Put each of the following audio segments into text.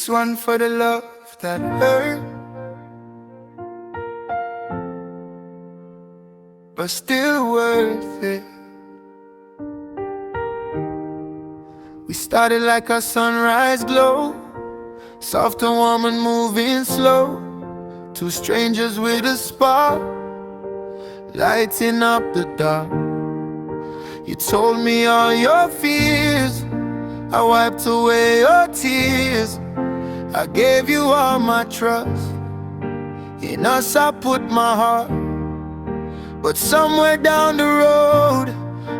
This one for the love that hurt, but still worth it. We started like a sunrise glow, soft and warm and moving slow. Two strangers with a spark, lighting up the dark. You told me all your fears, I wiped away your tears. I gave you all my trust, in us I put my heart. But somewhere down the road,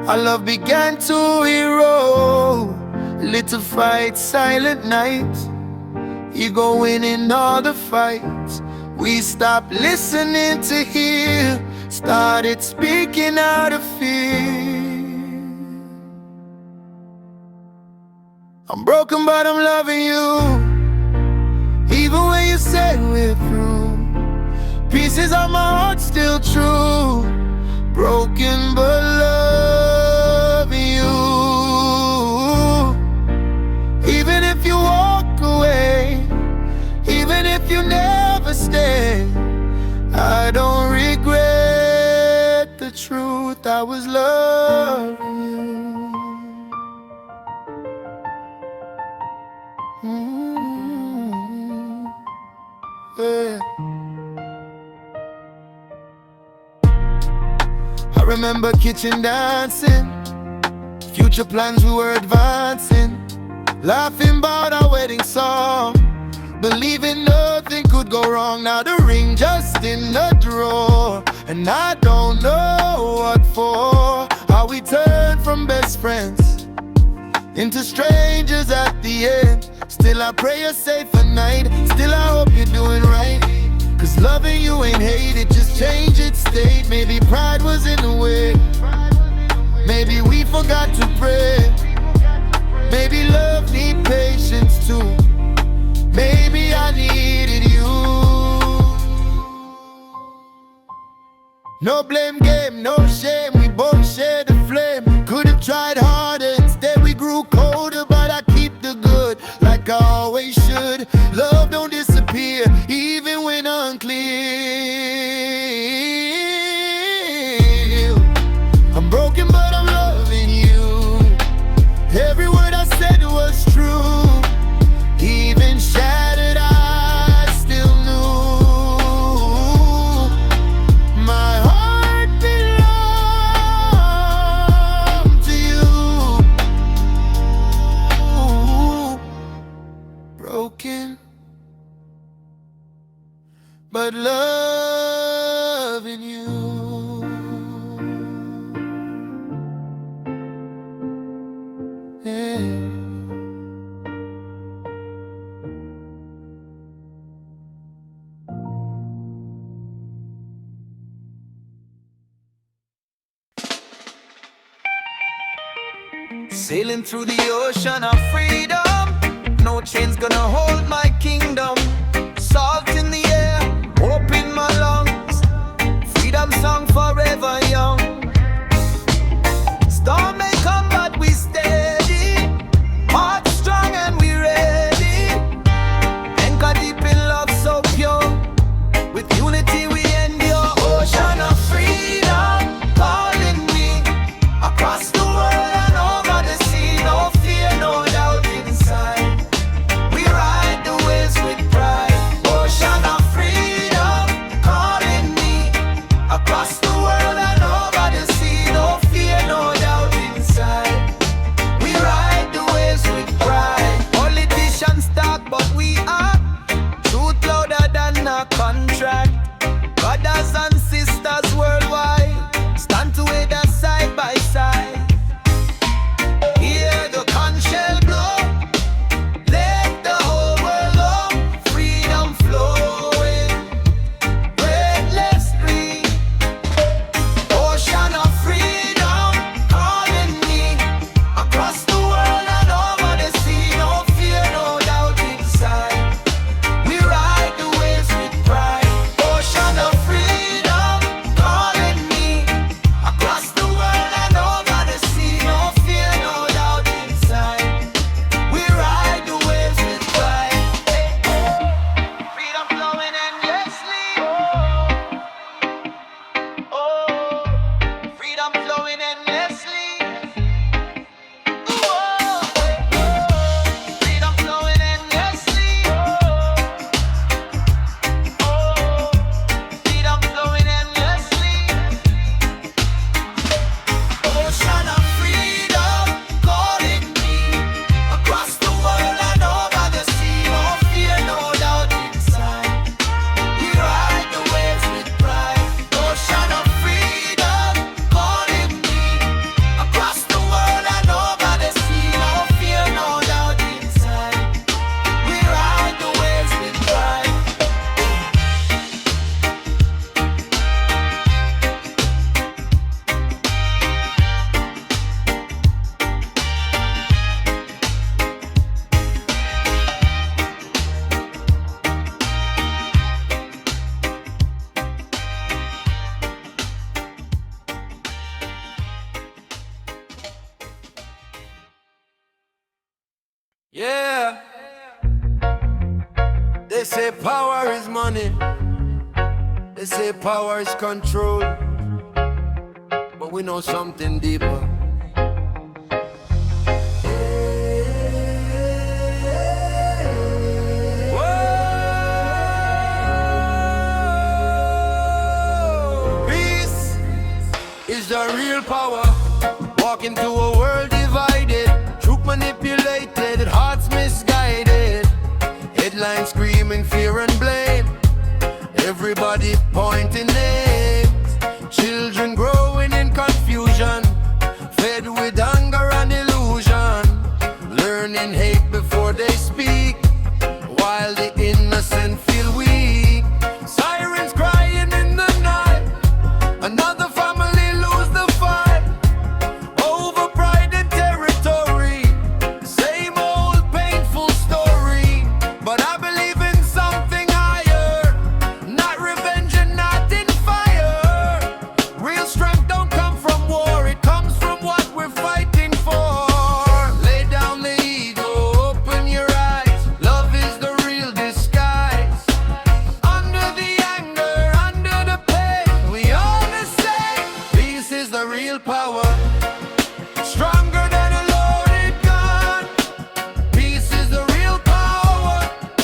our love began to erode. Little fights, silent nights, ego winning all the fights. We stopped listening to hear, started speaking out of fear. I'm broken but I'm loving you, even when you say we're through. Pieces of my heart still true, broken but loving you. Even if you walk away, even if you never stay, I don't regret the truth, I was loving you. Yeah. I remember kitchen dancing, future plans we were advancing, laughing about our wedding song, believing nothing could go wrong. Now the ring just in the drawer, and I don't know what for. How we turned from best friends into strangers at the end. Still I pray you're safe at night, still I hope you're doing right. Cause loving you ain't hate, it just changed its state. Maybe pride was in the way, maybe we forgot to pray. Maybe love need patience too, maybe I needed you. No blame game, no shame, we both shared the flame. Could've tried harder, instead we grew colder. But I keep the good, like I always should. Love don't disappear, even when unclear. I'm broken but I'm loving you, every word I said was true. Even shattered I still knew my heart belonged to you. Broken but loving you. Yeah. Sailing through the ocean of freedom, no chains gonna hold my kingdom. Salt in the air, hope in my lungs, freedom song forever young. Storm may come but we steady, heart strong and we ready. Anchor deep in love so pure, with unity we endure. Ocean of freedom calling me across the world and over the sea. No fear, no doubt inside, we ride the waves with pride. Ocean of freedom calling me across the world and over the sea. No fear, no doubt inside, we ride the waves with pride. Politicians talk but we are truth louder than a contract. Brothers and sisters worldwide stand together side by side. Hear the conch shell blow, let the whole world know. Freedom flowing, breathless free. Ocean of freedom calling me across the world and over the sea. No fear, no doubt inside, They say power is money, they say power is control, but we know something deeper. Peace is the real power. Walking through a world divided, truth manipulated, hearts misguided, headlines screaming fear and blame, everybody pointing names, children growing in confusion, fed with anger and illusion, learning hate before they speak, while the innocent feel weak. Sirens crying in the night, another family lose the fight over pride and territory. Same old painful story, but I believe in something higher, not revenge and not in fire. Real strength don't come from war, it comes from what we're fighting for. Lay down the ego, open your eyes, love is the real disguise. Under the anger, under the pain, we all the same. Peace is the real power, stronger than a loaded gun. Peace is the real power,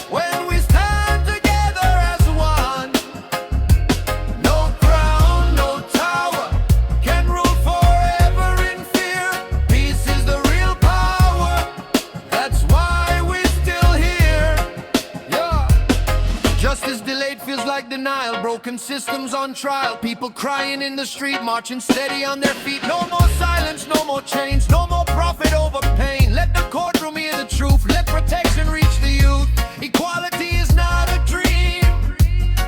when we stand together as one. No crown, no tower can rule forever in fear. Peace is the real power, that's why we're still here. Yeah. Justice delayed feels like denial, broken systems on trial, people crying in the street, marching steady on their feet. No more silence, no more change, no more profit over pain. Let the courtroom hear the truth, let protection reach the youth. Equality is not a dream,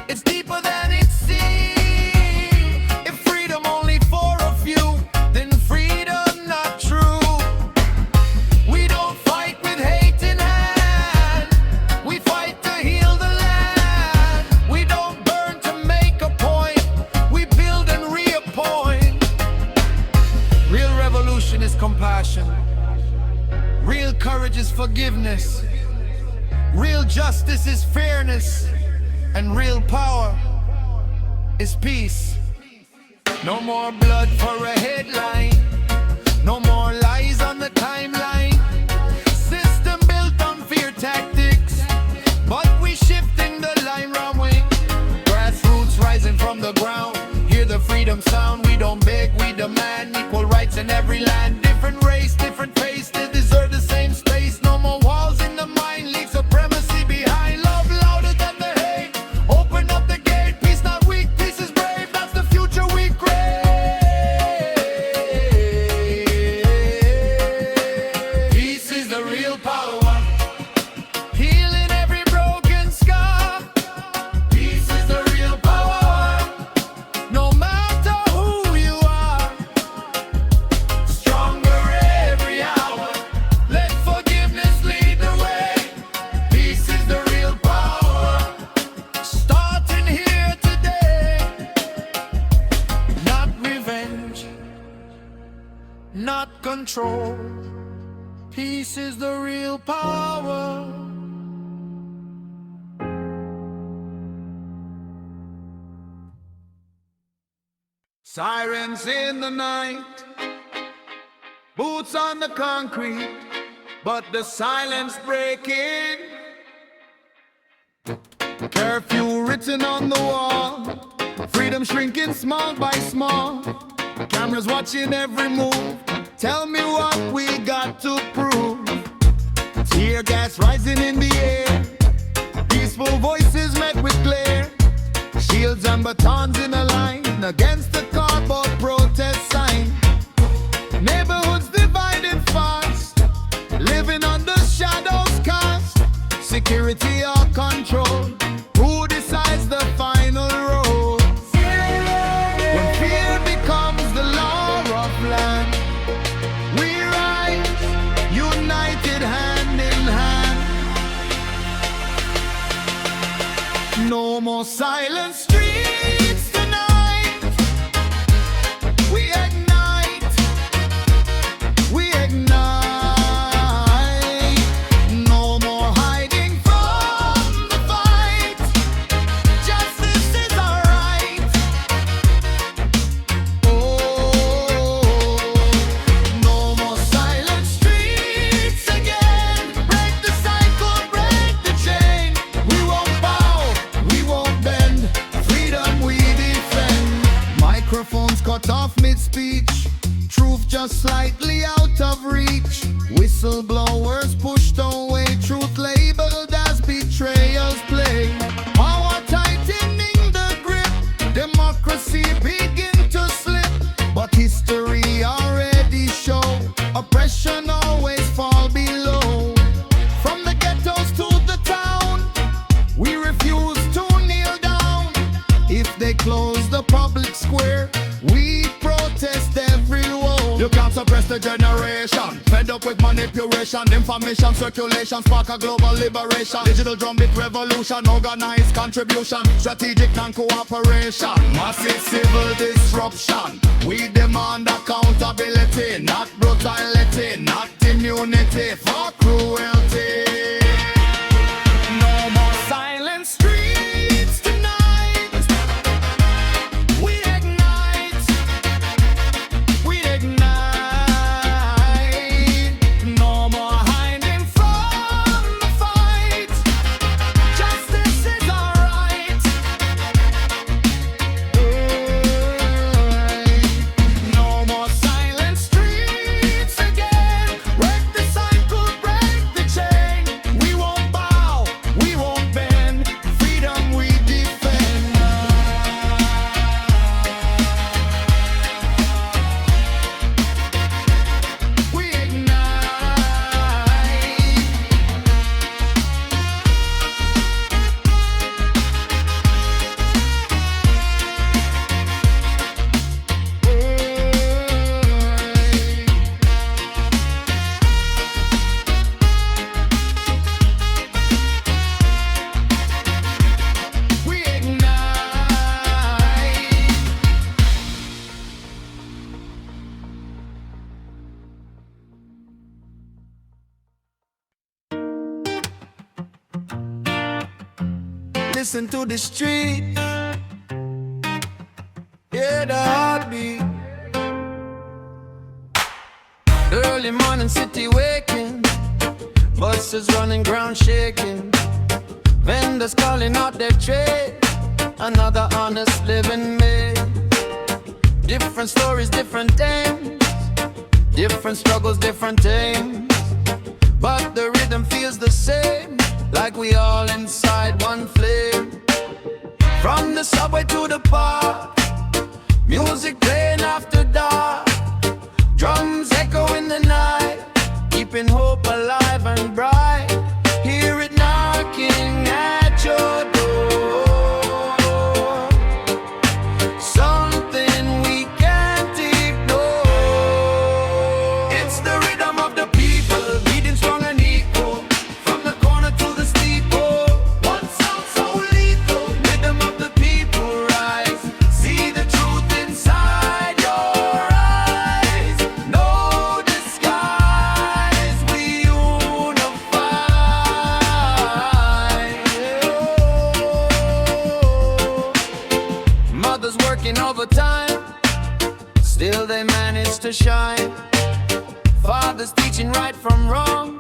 it's deeper than it seems. If freedom only for a few, then freedom not true. We don't fight with hate in hand, we fight to heal the land. We don't burn to make a point, we build and reappoint. Real revolution is compassion, real courage is forgiveness, real justice is fairness, and real power is peace. No more blood for a headline, no more lies on the timeline. System built on fear tactics, but we shifting the line wrong way. Grassroots rising from the ground, hear the freedom sound. We don't beg, we demand equal rights in every land. Different race, different face, they deserve the same space. No more walls in the mind, leave supremacy behind. Love louder than the hate, open up the gate. Peace not weak, peace is brave, that's the future we crave. Peace is the real power, healing every broken scar. Peace is the real power, no matter who you are. Stronger every hour, let forgiveness lead the way. Peace is the real power, starting here today. Not revenge, not control. Peace is the real power. Sirens in the night, boots on the concrete, but the silence breaking. Curfew written on the wall, freedom shrinking small by small. Cameras watching every move, tell me what we got to prove. Tear gas rising in the air, peaceful voices met with glare. Shields and batons in a line against the cardboard protest sign. Neighborhoods divided fast, living under shadows cast. Security or control, who decides the final role? When fear becomes the law of land, we rise, united hand in hand. No more silent streets tonight. We ignite, we ignite. No more hiding from the fight. Whistleblowers pushed away, truth labeled as betrayals play. Power tightening the grip, democracy begin to slip. But history already show, oppression always fall below. From the ghettos to the town, we refuse to kneel down. If they close the public square, we protest everywhere. You can't suppress the generation, fed up with manipulation, information circulation, spark a global liberation. Digital drumbeat revolution, organized contribution, strategic non-cooperation, massive civil disruption. We demand accountability, not brutality, not immunity for cruelty. No more silent streets tonight. We ignite. We ignite. No more hiding from the fight. Justice is our right. No more silent streets again. Break the cycle, break the chain. We won't bow, we won't bend. Freedom we defend. We listen to the street, hear the heartbeat. Early morning city waking, buses running, ground shaking, vendors calling out their trade, another honest living made. Different stories, different aims, different struggles, different aims, but the rhythm feels the same, like we all inside one flame. From the subway to the park, music playing after dark, drums echo in the night, keeping hope alive and bright. Hear it knocking at your door, something we can't ignore. It's the rhythm of the people, beating strong and equal, from the corner to the steeple. One sound so lethal, rhythm of the people rise. See the truth inside your eyes. No disguise, we unify. Mothers working overtime, still they manage to shine. Fathers teaching right from wrong,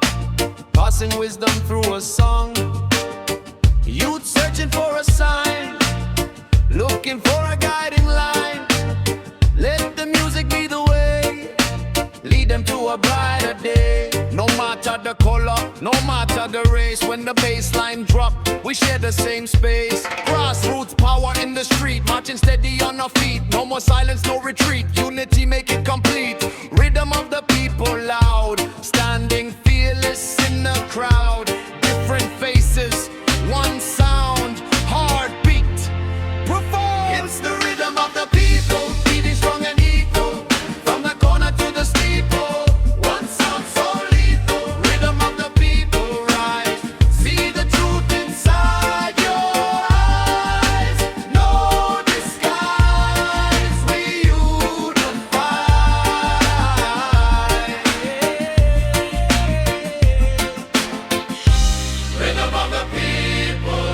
passing wisdom through a song. Youth searching for a sign, looking for a guiding line. Let the music be the way, lead them to a brighter day. No matter the color, no matter the race, when the bass line drop, we share the same space. Grassroots power in the street, marching steady on our feet. No more silence, no retreat, unity make it complete. Rhythm of the people loud, standing fearless in the crowd. Different faces, one sound, heartbeat, profound. It's the rhythm of the people, beating strong and equal, from the corner to the steeple. One sound so lethal, rhythm of the people rise. See the truth inside your eyes. No disguise, we unify. Rhythm of the people.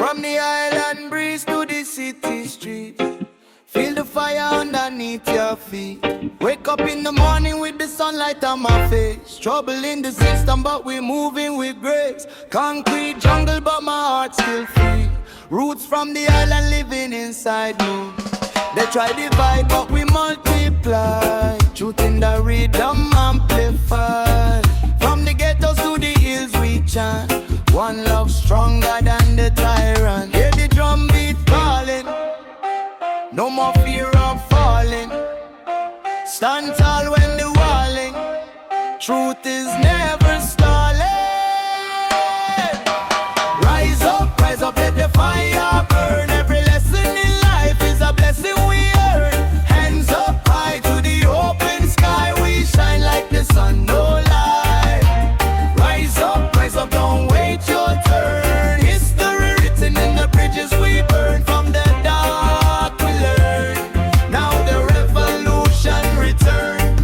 From the island breeze to the city streets, feel the fire underneath your feet. Wake up in the morning with the sunlight on my face. Trouble in the system but we moving with grace. Concrete jungle but my heart still free. Roots from the island living inside me. They try divide but we multiply. Truth in the rhythm amplified. From the ghettos to the hills we chant. One love stronger than the tyrant. Hear the drum beat calling. No more fear of falling. Stand tall when the walling. Truth is never stalling. Rise up, let the fire burn. Every lesson in life is a blessing we earn. Hands up high to the open sky. We shine like the sun, no lie. Rise up, don't wait your turn. History written in the bridges we burn. From the dark we learn. Now the revolution return.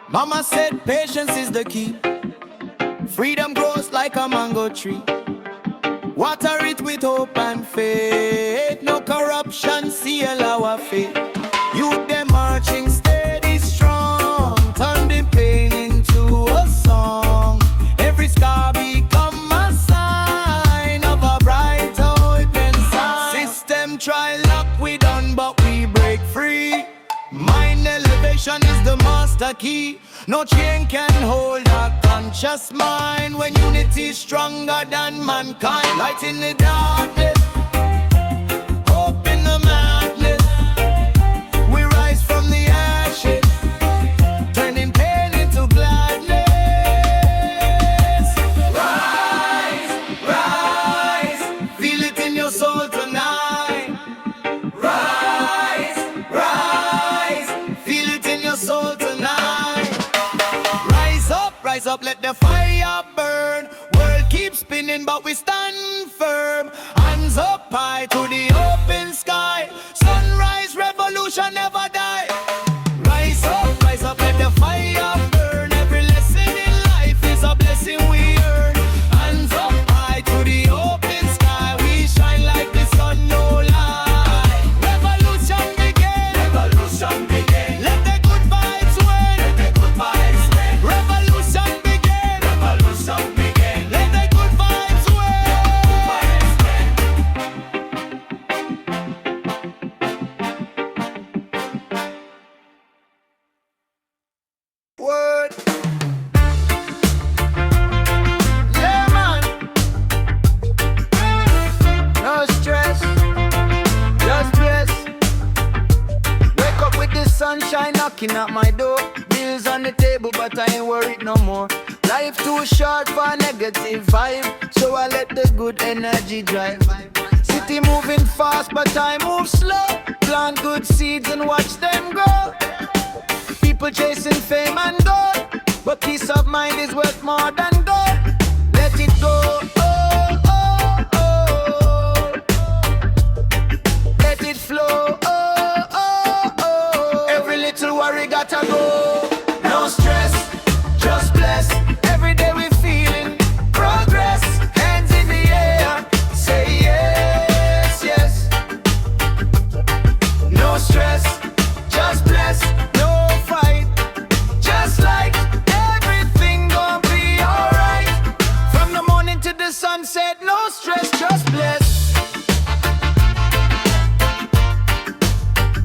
Mama said patience is the key. Freedom grows like a mango tree. Water it with hope and faith. No corruption, seal our faith. Youth them marching steady strong. Turn the pain into a song. Every scar become a sign of a bright open sign. System try lock we done but we break free. Mind elevation is the master key. No chain can hold a conscious mind. When unity is stronger than mankind. Light in the darkness, hope in the madness. We rise from the ashes, turning pain into gladness. Rise, feel it in your soul tonight. Rise, feel it in your soul tonight. Rise up, let the fire burn. World keeps spinning but we stand firm. Hands up high to the open sky. Sunrise, revolution never die. Rise up, let the fire burn. Every lesson in life is a blessing we earn. Hands up high to the open sky. We shine like the sun, no lie. Revolution begin. Let the good vibes win. Revolution begin. Let the good vibes win. Word. Yeah, man. No stress, just bless. Wake up with the sunshine knocking at my door. Bills on the table, but I ain't worried no more. Life too short for a negative vibe, so I let the good energy drive. City moving fast, but I move slow. Plant good seeds and watch them grow. People chasing fame and gold, but peace of mind is worth more than gold. Let it go, oh, oh, oh. Let it flow, oh, oh, oh. Every little worry gotta go. No stress, just bless. Every day we feeling progress. Hands in the air, say yes, yes. No stress, just bless. No fight, just like everything gon' be alright. From the morning to the sunset, no stress, just bless.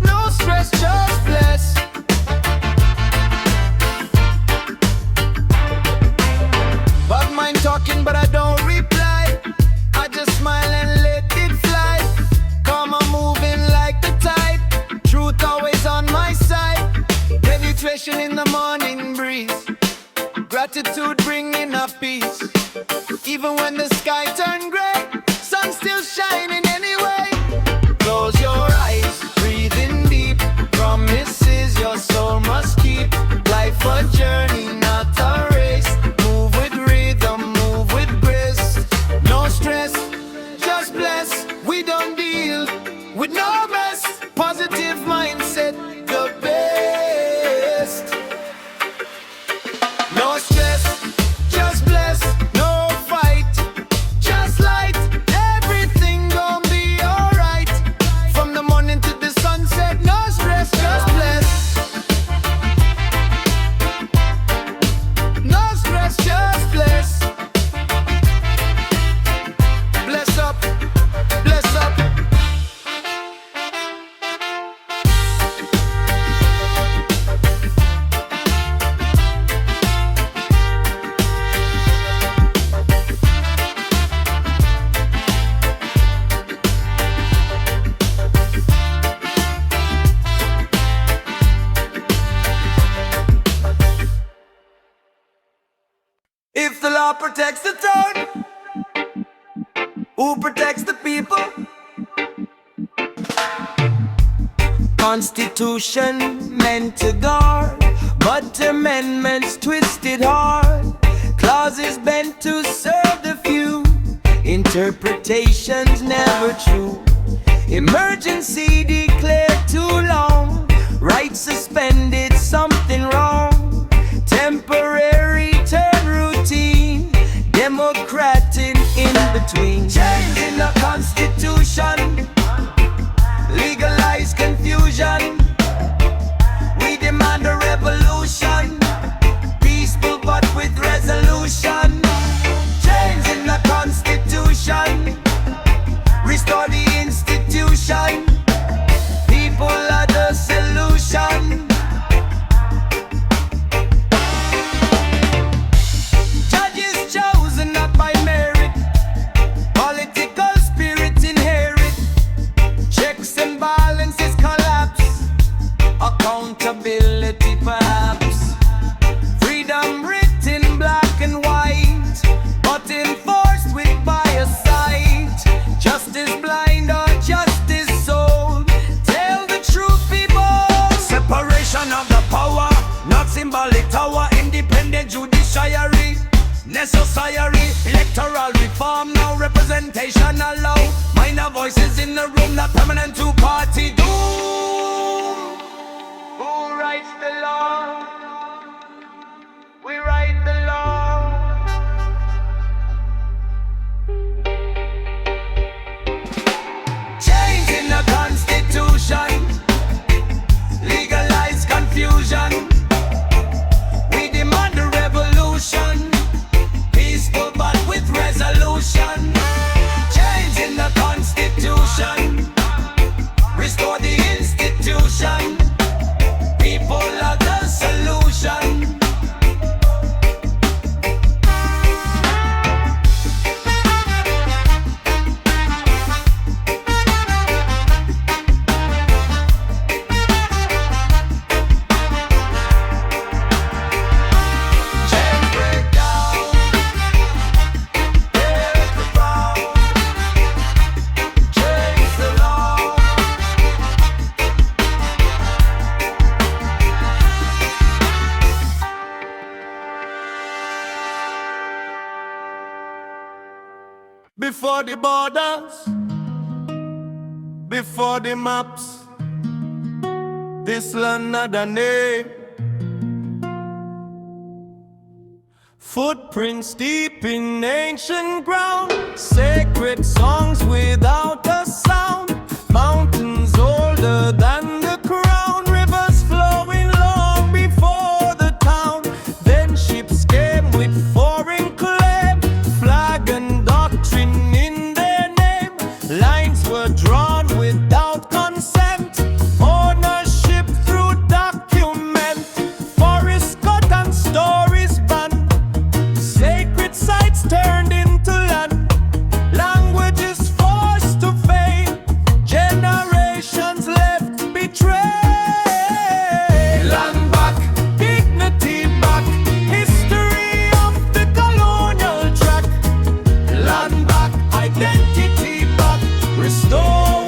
No stress, just bless. Bad mind talking but I don't reply. I just smile and let it fly. Come on moving like the tide. Truth always on my side. Penetration in the morning breeze. Gratitude bringing a peace. Even when the sky turn gray, sun still shining anyway. Close your eyes, breathe in deep. Promises your soul must keep. Life a journey, not a race. Move with rhythm, move with grace. No stress, just bless. We don't deal with no mess. Positive mindset, the best. No stress, just bless. No fight, protects the throne? Who protects the people? Constitution meant to guard, but amendments twisted hard. Clauses bent to serve the few, interpretations never true. Emergency declared too long, rights suspended, something wrong. Temporary turn routine, democratic in between. Change in the constitution, legalize confusion. We demand a revolution, peaceful but with resolution. Change in the constitution, restore the institution. People are the solution. Judges chosen not by merit, political spirit inherit. Checks and balances collapse, accountability perhaps. Freedom written black and white, but enforced with bias sight. Justice blind or justice sold, tell the truth people. Separation of the power, not symbolic tower. Independent judiciary, necessary. Electoral reform, now representation allow. Minor voices in the room, not permanent two-party doom. Who writes the law? We write the law. Change in the constitution, legalize confusion. We demand a revolution, peaceful but with resolution. Change in the constitution, restore the institution. People are the solution. Before the borders, before the maps, this land had a name. Footprints deep in ancient ground, sacred songs without a sound. Mountains older than the crown, rivers flowing long before the town. Then ships came with foreign claim, flag and doctrine in their name. Lines were drawn without consent, ownership through document. Forests cut and stories banned, sacred sites turned into land. Languages forced to fade, generations left betrayed. Land back, dignity back, history of the colonial track. Land back, identity back, restore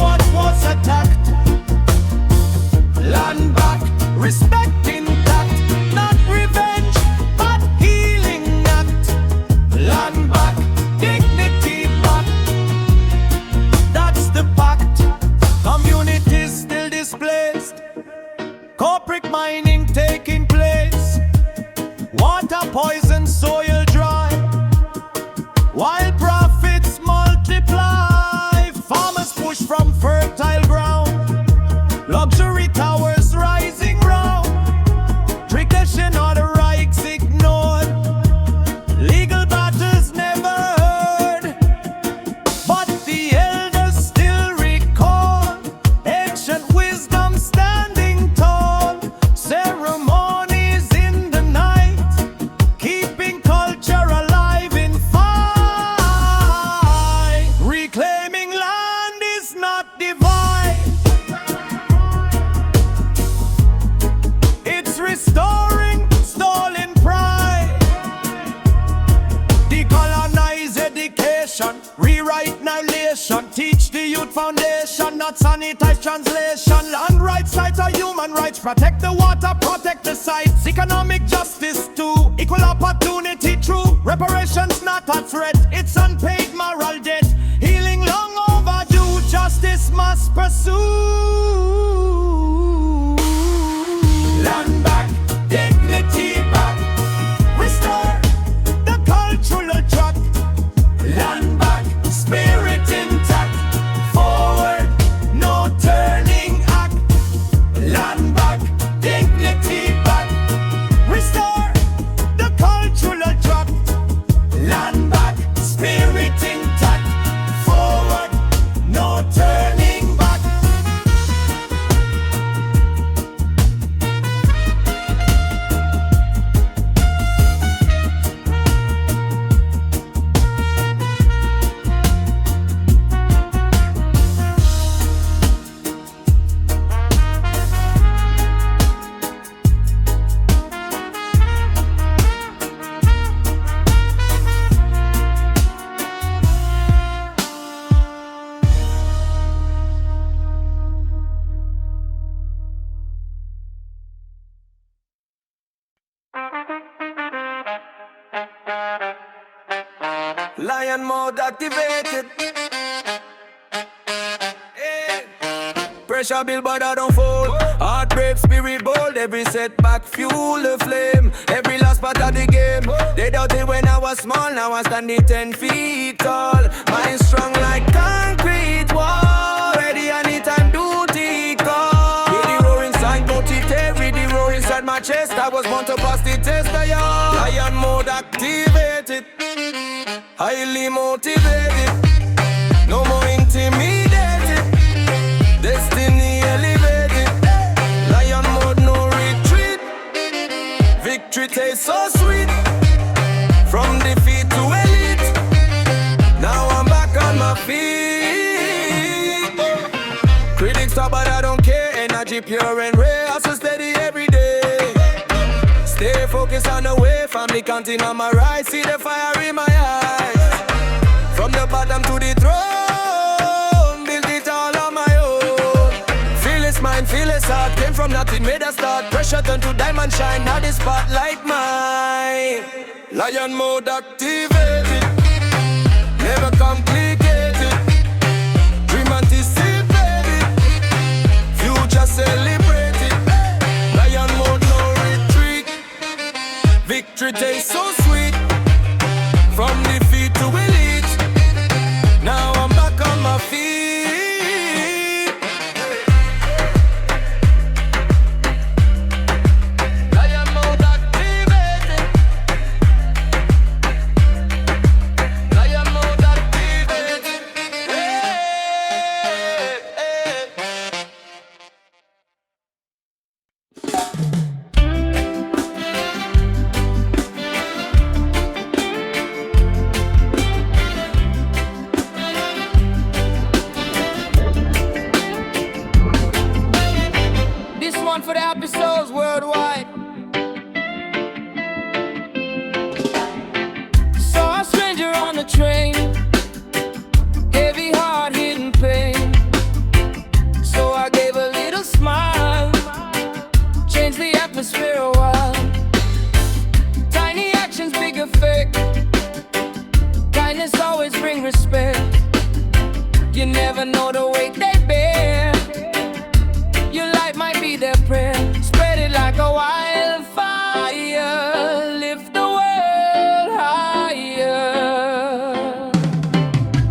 education. Teach the youth foundation, not sanitize translation. Land rights, sites are human rights. Protect the water, protect the sites. Economic justice too, equal opportunity true. Reparations not a threat, it's unpaid moral debt. Healing long overdue, justice must pursue. Land back, dignity back. Restore the cultural track. Land back, spirit intact. Forward, no turning act. Land back, dignity back. Restore the cultural track. Land back, spirit intact. Forward, no turning back. Lion mode activated. Hey. Pressure build but I don't fold. Heart brave, spirit bold. Every setback fuel the flame. Every last part of the game. They doubted when I was small. Now I'm standing 10 feet tall. Mind strong like concrete wall. Ready anytime duty call. Hear the roar inside, motivate. Read the roar inside my chest. I was born to pass the test. Lion mode activated. Highly motivated, no more intimidated. Destiny elevated. Lion mode, no retreat. Victory tastes so sweet. From defeat to elite. Now I'm back on my feet. Critics talk but I don't care. Energy pure and rare. Hustle steady every day. Stay focused on the way. Family counting on my right. See the fire in my eyes. From the bottom to the throne, build it all on my own. Fearless mind, fearless heart. Came from nothing, made a start. Pressure turn to diamond shine. Now the spotlight mine. Lion mode activated. Never complicated. Dream anticipated. Future celebrated. Lion mode, no retreat. Victory tastes so sweet. From defeat to elite. Now I'm back on my feet. Lion mode activated. Lion mode activated. Hey, hey. For the happy souls worldwide. Saw a stranger on the train, heavy heart, hidden pain. So I gave a little smile, changed the atmosphere a while. Tiny actions, big effect. Kindness always bring respect. You never know the weight they bear. Your life might be their prayer. Spread it like a wildfire. Lift the world higher.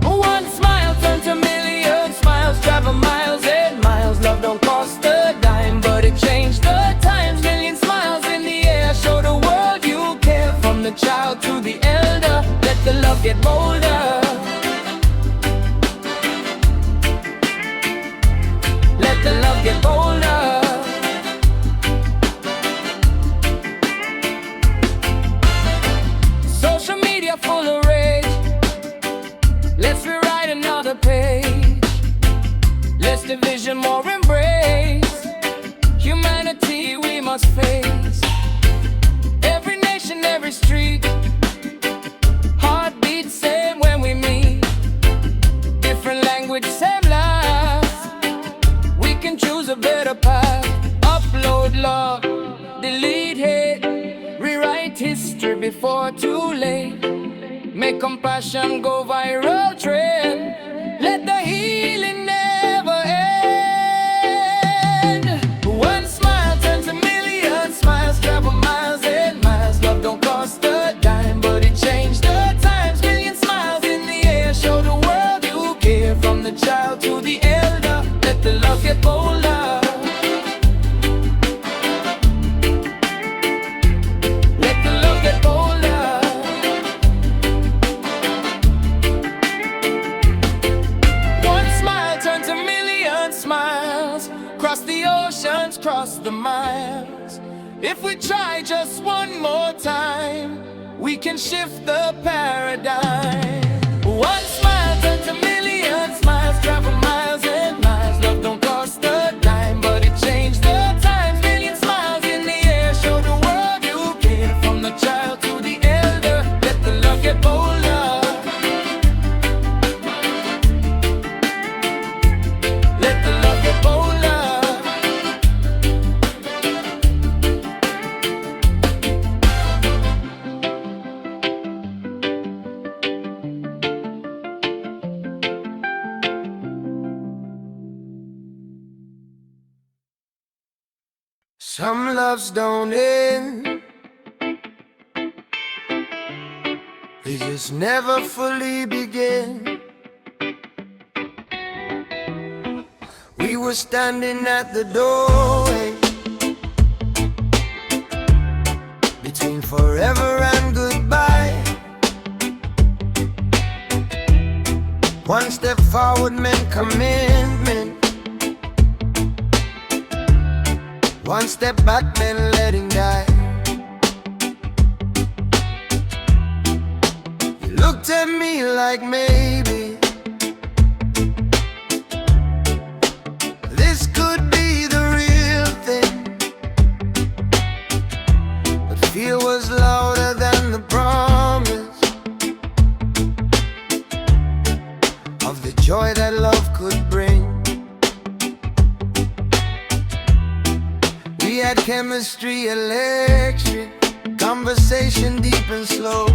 One smile turns to a million smiles. Travel miles and miles. Love don't cost a dime, but it changed the times. Million smiles in the air. Show the world you care. From the child to the elder. Let the love get bolder. Let the love get bolder. Social media full of rage. Let's rewrite another page. Less division, more embrace. Humanity we must face. Every nation, every street. Heartbeat same when we meet. Different language, same life. We can choose a better path. Upload love, delete hate, rewrite history before too late. Make compassion go viral trend. Let the healing never end. One smile turns a million smiles. Travel miles and miles. Love don't cost a dime, but it changed the times. Million smiles in the air. Show the world you care. From the child to the elder, let the love get bolder. Let the love get bolder. One smile turns a million smiles. Cross the oceans, cross the miles. If we try just one more time, we can shift the paradigm. One smile turns a million smiles. Travel miles and miles. Love don't cost a dime, but it changed the times. Million smiles in the air. Show the world you care. From the child to the elder, let the love get bolder. Let the love get bolder. Some loves don't end, they just never fully begin. We were standing at the doorway between forever and goodbye. One step forward meant commitment. One step back meant letting die. You looked at me like maybe this could be the real thing, but fear was louder than the promise of the joy that love could bring. We had chemistry, electric, conversation deep and slow,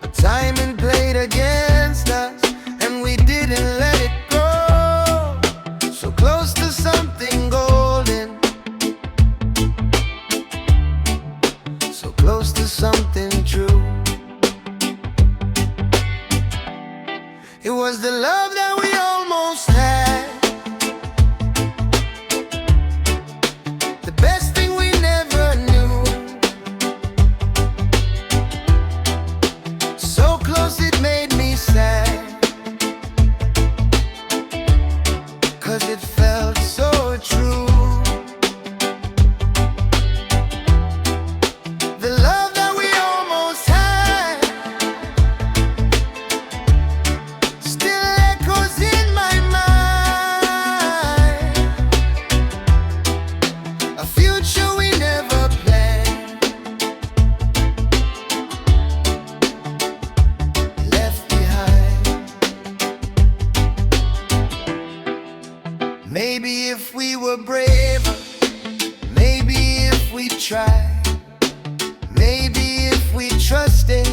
but timing played against us, and we didn't let it go. So close to something golden, so close to something true. It was the love that we almost had, the best thing we never knew. So close it made me sad, 'cause it felt so true. The love that we almost had still echoes in my mind. A future we never planned, left behind. Maybe if we were braver, maybe if we tried, maybe if we trusted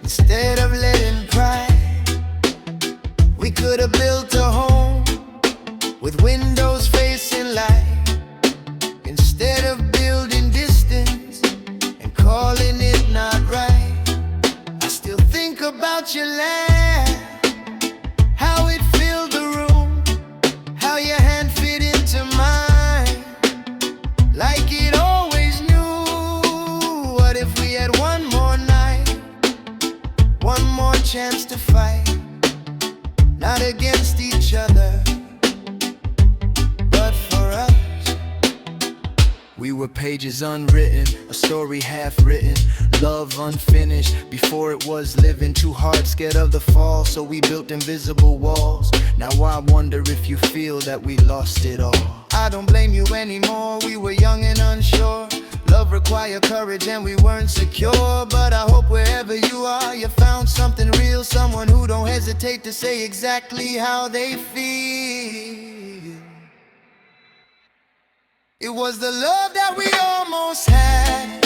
instead of letting pride, we could have built a home with windows facing light, instead of building distance and calling it not right. I still think about your laugh, how it filled the room, how your hand fit into mine, like it always knew. What if we had one more night, one more chance to fight, not against each other, but for us? We were pages unwritten, a story half written, love unfinished before it was living. Too hard, scared of the fall, so we built invisible walls. Now I wonder if you feel that we lost it all. I don't blame you anymore, we were young and unsure. Love required courage and we weren't secure. But I hope wherever you are, you found something real, someone who don't hesitate to say exactly how they feel. It was the love that we almost had,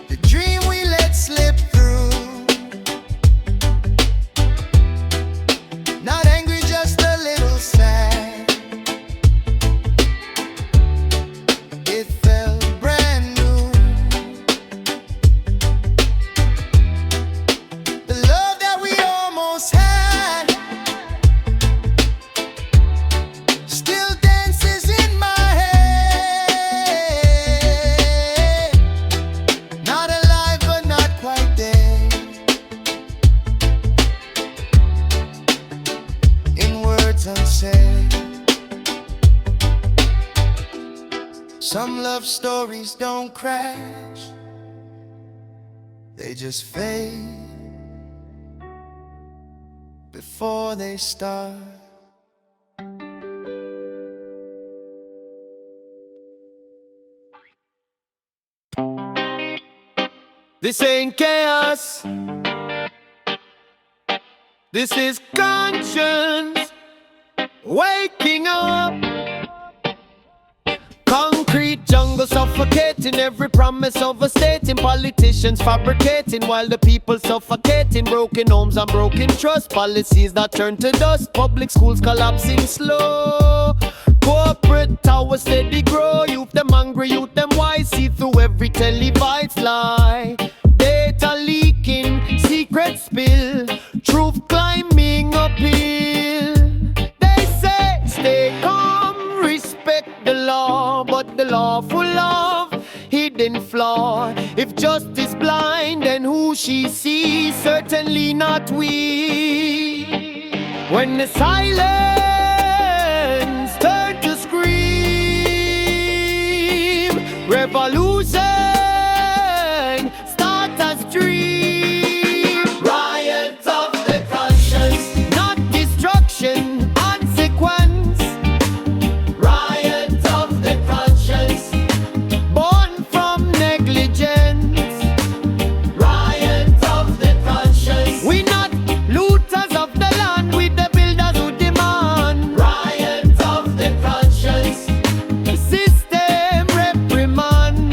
the dream we let slip through. Not angry, just a little sad. It felt brand new. The love that we almost had still dances in my head. Not alive, but not quite there. In words unsaid. Some love stories don't crash, they just fade before they start. This ain't chaos, this is conscience waking up. Concrete jungle suffocating, every promise overstating. Politicians fabricating while the people suffocating. Broken homes and broken trust, policies that turn to dust. Public schools collapsing slow. Corporate towers steady grow. Youth them hungry, youth them wise. See through every televised lie. Data leaking, secret spill. Truth climbing uphill. They say stay calm, respect the law, but the law full of hidden flaw. If justice blind, then who she sees? Certainly not we. When the silence turn to scream, revolution start as dream. Riot of the conscience, not destruction, consequence. Riot of the conscience, born from negligence. Riot of the conscience, we not looters of the land, we the builders who demand. Riot of the conscience, system reprimand.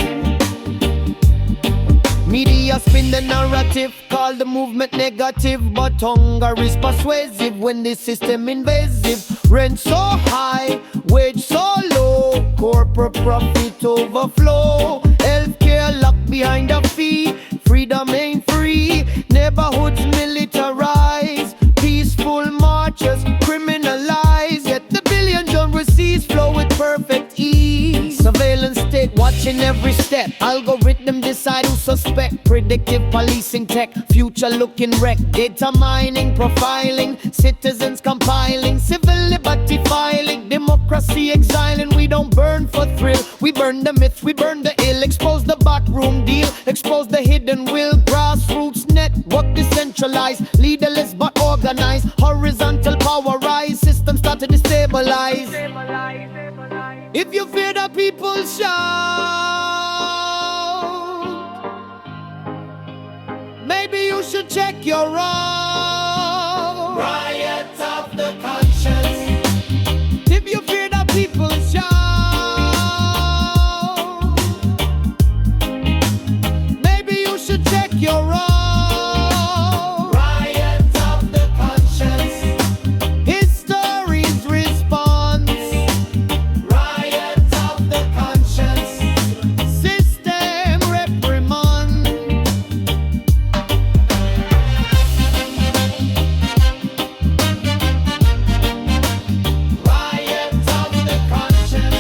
Media spin the narrative, call the movement negative, but hunger is persuasive when the system invasive. Rent so high, wage so low, corporate profit overflow. Healthcare locked behind a fee, freedom ain't free. Neighborhoods militarized, peaceful marches criminalized. Yet the billion genre seas flow with perfect ease. Surveillance state watching every step, algorithm decide who suspect. Predictive policing tech, future looking wreck. Data mining, profiling, citizens compiling. Civil liberty filing, democracy exiling. We don't burn for thrill, we burn the myth, we burn the ill. Expose the backroom deal, expose the hidden will. Grassroots network decentralized, leaderless but organized. Horizontal power rise, system start to destabilize. If you fear the people, shout. Maybe you should check your own. Riot of the conscience. If you fear the people, shout. Maybe you should check your own. Riot of the conscience. History's response. Riot of the conscience. System reprimand. Riot of the conscience.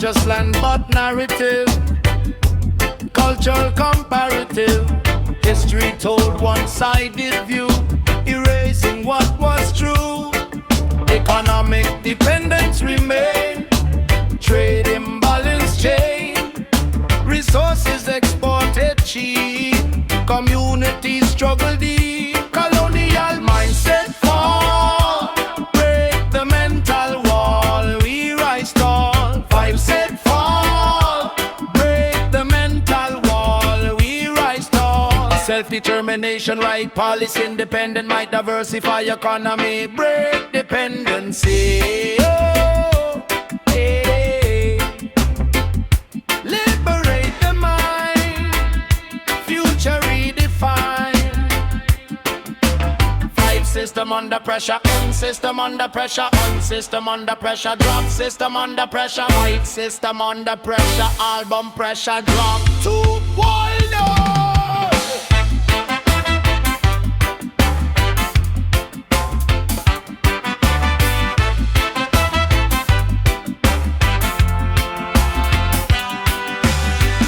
just land but narrative, cultural comparative, history told one-sided view, erasing what was true. Economic dependence remain, trade imbalance chain, resources exported cheap, communities struggle deep, colonial mindset fall, break the mental wall, we rise tall. Five said fall, break the mental wall, we rise tall. Self-determination, right policy, independent might diversify economy, break dependency. Oh, hey. Liberate the mind, future redefined. Five system under pressure, system under pressure, system under pressure, drop system under pressure, white system under pressure, album pressure drop to wall down.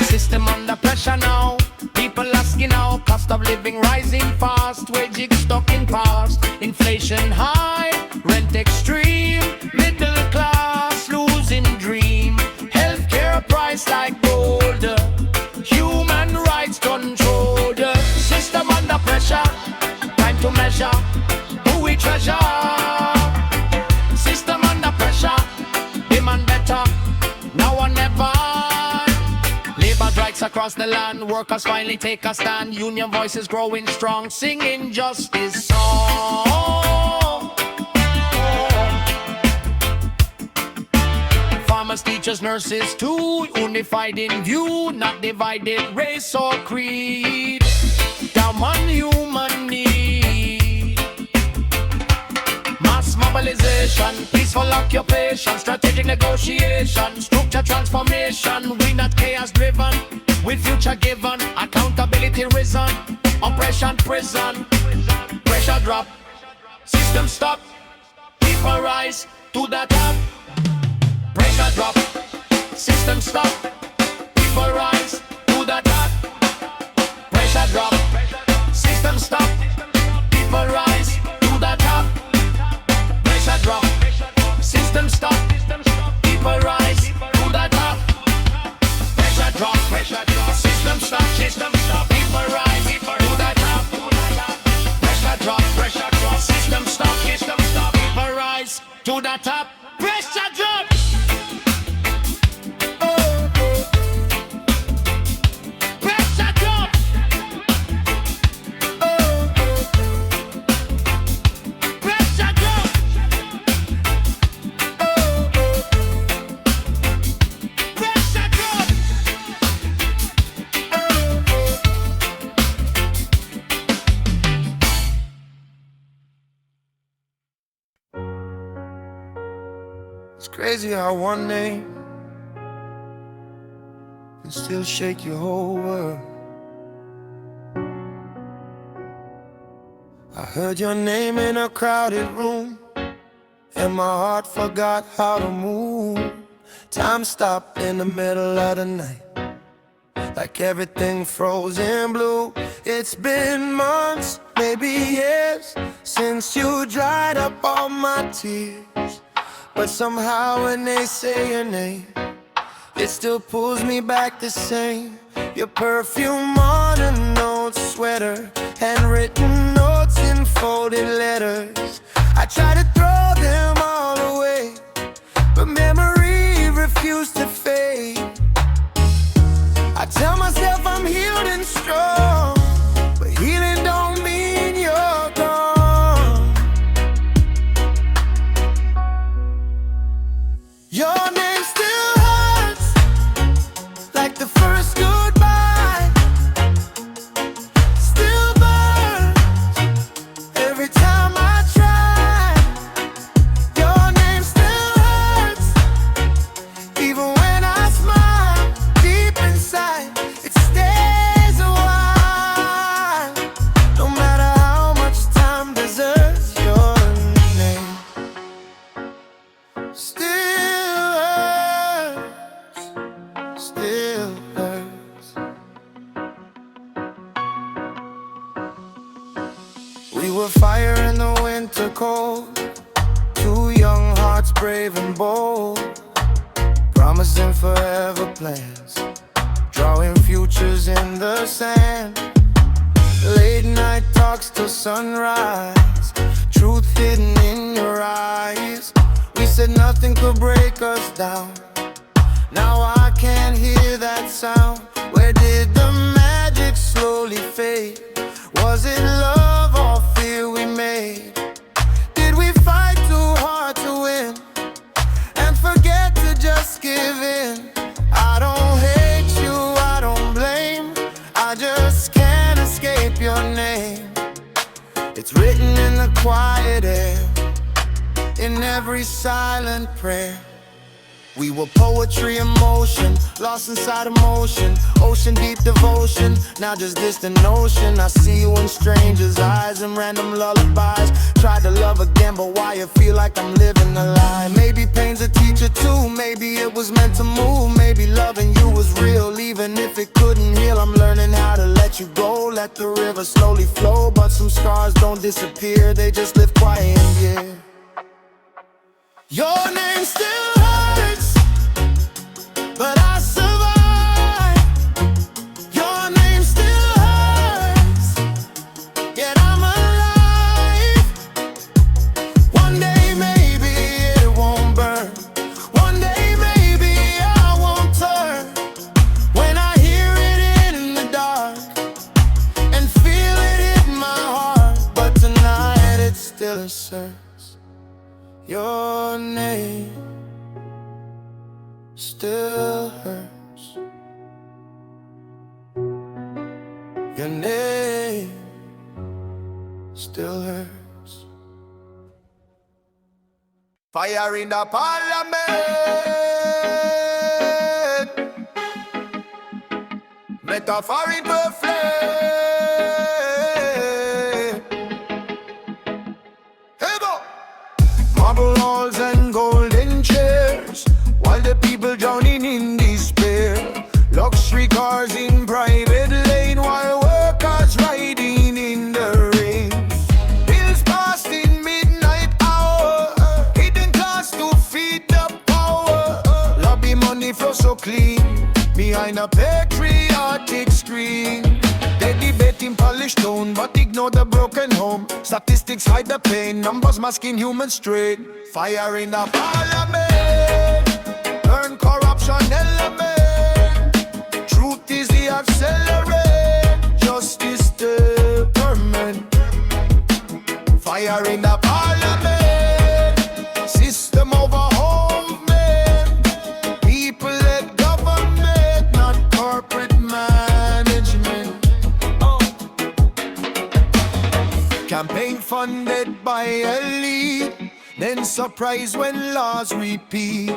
System under pressure now, people asking now, cost of living rising fast, wages stuck in past, inflation high, rent extreme, middle class losing dream, healthcare price like gold, human rights controlled, system under pressure, time to measure who we treasure, system under pressure, demand better, now or never. Strikes across the land, workers finally take a stand, union voices growing strong, singing justice song. Farmers, teachers, nurses too, unified in view, not divided race or creed, down on human need. Mass mobilization, peaceful occupation, strategic negotiation, structure transformation, we not chaos driven, with future given, accountability risen, oppression prison, pressure drop, system stop, people rise to the top, pressure drop, system stop, people rise to the top, pressure drop, system stop, people rise to the top, pressure drop, system stop, people rise to the top, pressure drop, system stop, people rise to the top, pressure drop, system stop, people rise to the top, pressure drop. It's crazy how one name can still shake your whole world. I heard your name in a crowded room, and my heart forgot how to move. Time stopped in the middle of the night, like everything froze in blue. It's been months, maybe years, since you dried up all my tears. But somehow when they say your name, it still pulls me back the same. Your perfume on a note sweater, handwritten notes in folded letters. I try to throw them all away, but memory refused to fade. I tell myself I'm healed and strong, but healing don't mean you're gone. Your name still hurts, like the first goodbye. Still burns every time I try. Your name still hurts, even when I smile. Deep inside, it stays a while. were fire in the winter cold, two young hearts brave and bold, promising forever plans, drawing futures in the sand. Late night talks till sunrise, truth hidden in your eyes. We said nothing could break us down. Now I can't hear that sound. Where did the magic slowly fade? Was it love or fear we made? Did we fight too hard to win and forget to just give in? I don't hate you, I don't blame, I just can't escape your name. It's written in the quiet air, in every silent prayer. We were poetry in motion, lost inside emotion, ocean deep devotion, now just distant notion. I see you in strangers' eyes and random lullabies. Tried to love again, but why it feel like I'm living a lie? Maybe pain's a teacher too, maybe it was meant to move. Maybe loving you was real, even if it couldn't heal. I'm learning how to let you go, let the river slowly flow. But some scars don't disappear, they just live quiet in here. Your name still hurts, but I survive. Your name still hurts, yet I'm alive. One day maybe it won't burn, one day maybe I won't turn. When I hear it in the dark and feel it in my heart, but tonight it still asserts your name still hurts. Your name still hurts. Fire in the parliament, metaphor in the flame. Marble halls and golden chairs, while the people drowning in despair. Luxury cars in private lane, while workers riding in the rain. Bills passed in midnight hour, hidden cost to feed the power. Lobby money flow so clean, behind a patriotic screen. They debate in polished tone, but ignore the broken home. Statistics hide the pain, numbers masking human strain. Fire in the parliament, burn corruption element. Truth is the accelerate, justice the permanent. Fire in the parliament, system overhaul movement. People led government, not corporate management. Campaign funded by elite, then surprise when laws repeat,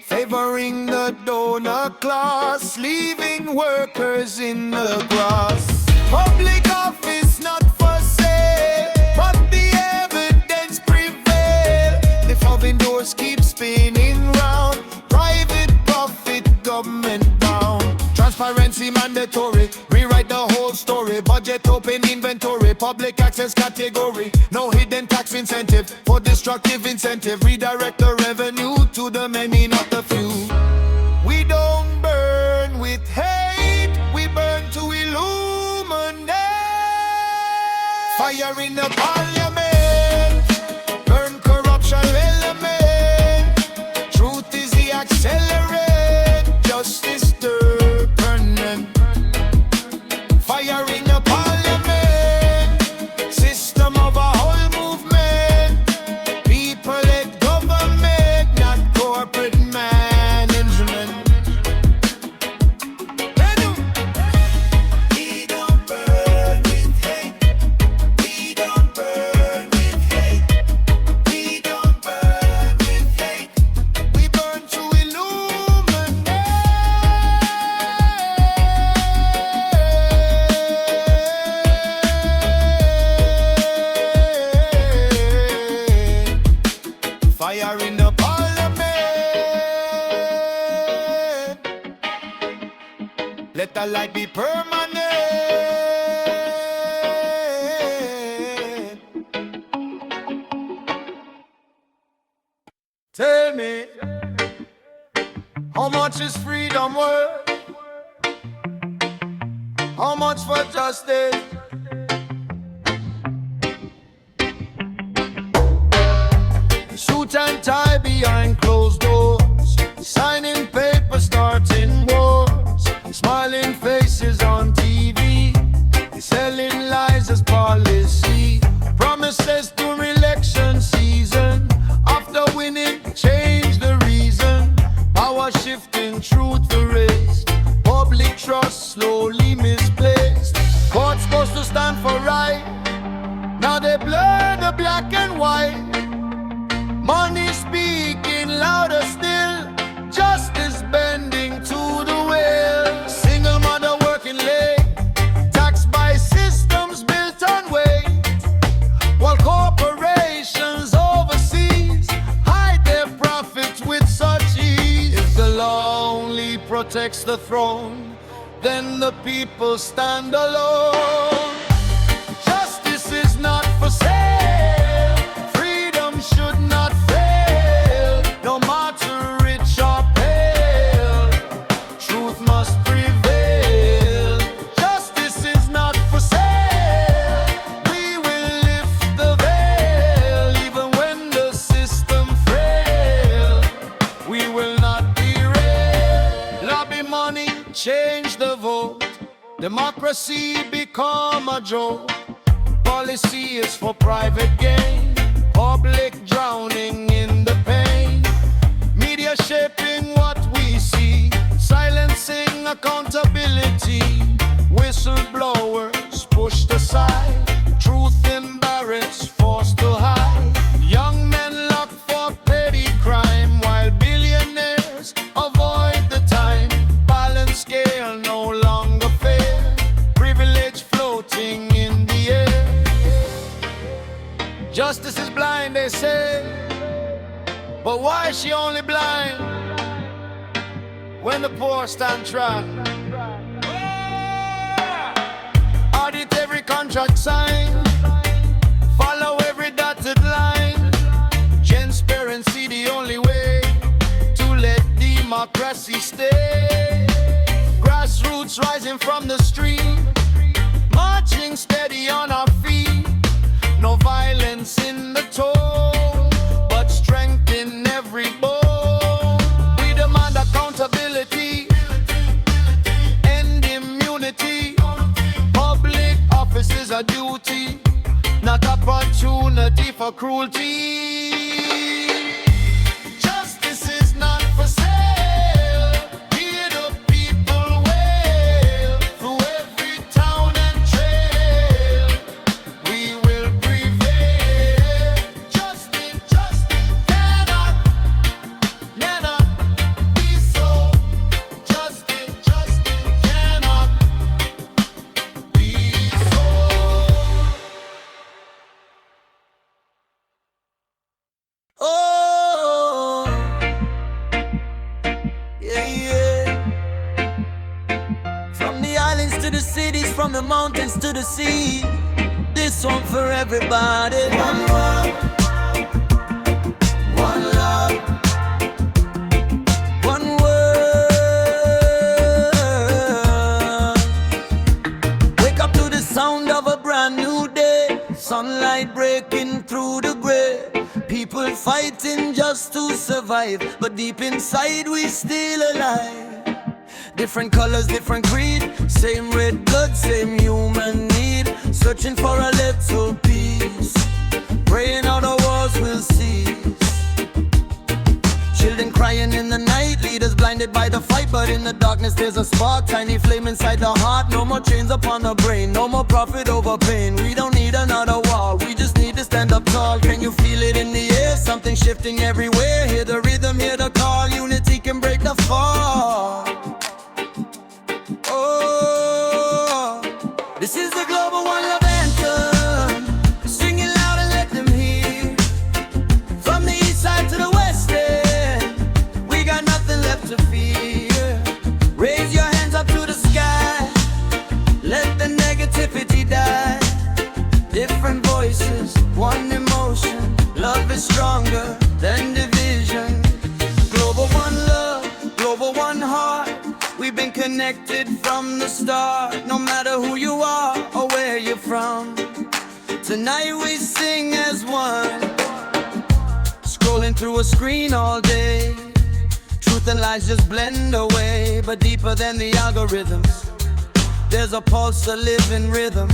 favoring the donor class, leaving workers in the grass. Public office not for sale, but the evidence prevail. The forbidden doors keep spinning round, private profit, government bound. Transparency mandatory, rewrite the whole story. Budget open inventory, public access category. No hidden tax incentive for destructive incentive. Redirect the revenue to the many, not the few. We don't burn with hate, we burn to illuminate. Fire in the parliament, burn corruption element. Truth is the accelerate, justice the permanent. Fire in the parliament, system of a whole movement. People led government, not corporate management. We don't burn with hate, we don't burn with hate, we don't burn with hate. We burn to illuminate. Fire in the parliament, let the light be permanent. much is freedom worth? How much for justice? Suit and tie behind closed doors, signing papers, starting wars, smiling faces on TV, selling lies as policy, promises during election season. After winning, change the reason. Power shifting, truth erased, public trust slowly misplaced. Courts supposed to stand for right, now they blur the black and white. Money speaking louder still, justice bending to the will. Single mother working late, taxed by systems built on weight, while corporations overseas hide their profits with such ease. If the law only protects the throne, then the people stand alone. Justice is not for sale, freedom should not fail, no matter rich or pale, truth must prevail. Justice is not for sale, we will lift the veil, even when the system frail, we will not derail. Lobby money, change the vote, democracy become a joke. Policy is for private gain, public drowning in the pain. Media shaping what we see, silencing accountability. Whistleblowers pushed aside, truth embarrassed, forced to hide. Young men locked for petty crime, while billionaires avoid the time. Balance scale no longer fair, privilege floating in the air. Justice is blind, they say, but why is she only blind when the poor stand trial? Audit every contract signed, follow every dotted line. Transparency the only way to let democracy stay. Grassroots rising from the street, marching steady on our feet. No violence in the tone, but strength in every bone. We demand accountability, end immunity. Public office is a duty, not opportunity for cruelty. Justice is not for sale, hear the people wail. Through every town and trail, we will prevail. Justice cannot be so. Justice cannot be so. Oh, yeah, yeah. From the islands to the cities, from the mountains to the sea, this one for everybody. One world, one love, one world. Wake up to the sound of a brand new day, sunlight breaking through the gray. People fighting just to survive, but deep inside we still alive. Different colors, different creed, same red blood, same human need. Searching for a little peace, praying all the wars will cease. Children crying in the night, leaders blinded by the fight, but in the darkness there's a spark, tiny flame inside the heart. No more chains upon the brain, no more profit over pain. We don't need another war, we just need to stand up tall. Can you feel it in the air? Something shifting everywhere. Hear the rhythm, hear the call. Unity can break the fall. Oh, this is the global one love anthem. Sing it loud and let them hear. From the east side to the west end, we got nothing left to fear. Raise your hands up to the sky, let the negativity die. Different voices, one emotion. Love is stronger than division. Global one love, global one heart. We've been connected from the start, no matter who you are or where you're from. Tonight we sing as one, scrolling through a screen all day. Truth and lies just blend away, but deeper than the algorithms, there's a pulse, a living rhythm.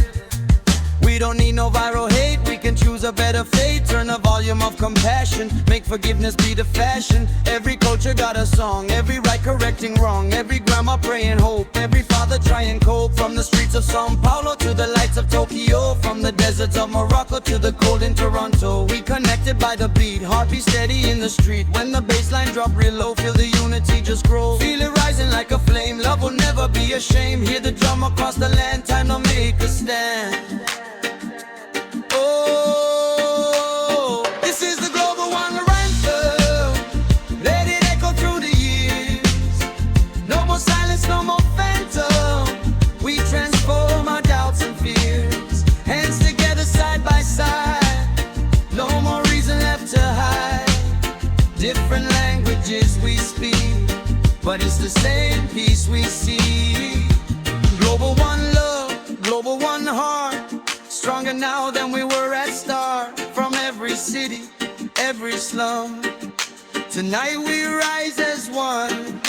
We don't need no viral hate, we can choose a better fate. Turn the volume of compassion, make forgiveness be the fashion. Every culture got a song, every right correcting wrong, every grandma praying hope, every father trying cope. From the streets of Sao Paulo to the lights of Tokyo, from the deserts of Morocco to the cold in Toronto. We connected by the beat, heartbeat steady in the street. When the bassline drop real low, feel the unity just grow. Feel it rising like a flame, love will never be ashamed. Hear the drum across the land, time to make a stand. Oh, this is the global one anthem. Let it echo through the years. No more silence, no more phantom. We transform our doubts and fears. Hands together side by side. No more reason left to hide. Different languages we speak, but it's the same peace we see. Global one love, global one heart. Stronger now than we were at start. From every city, every slum, tonight we rise as one.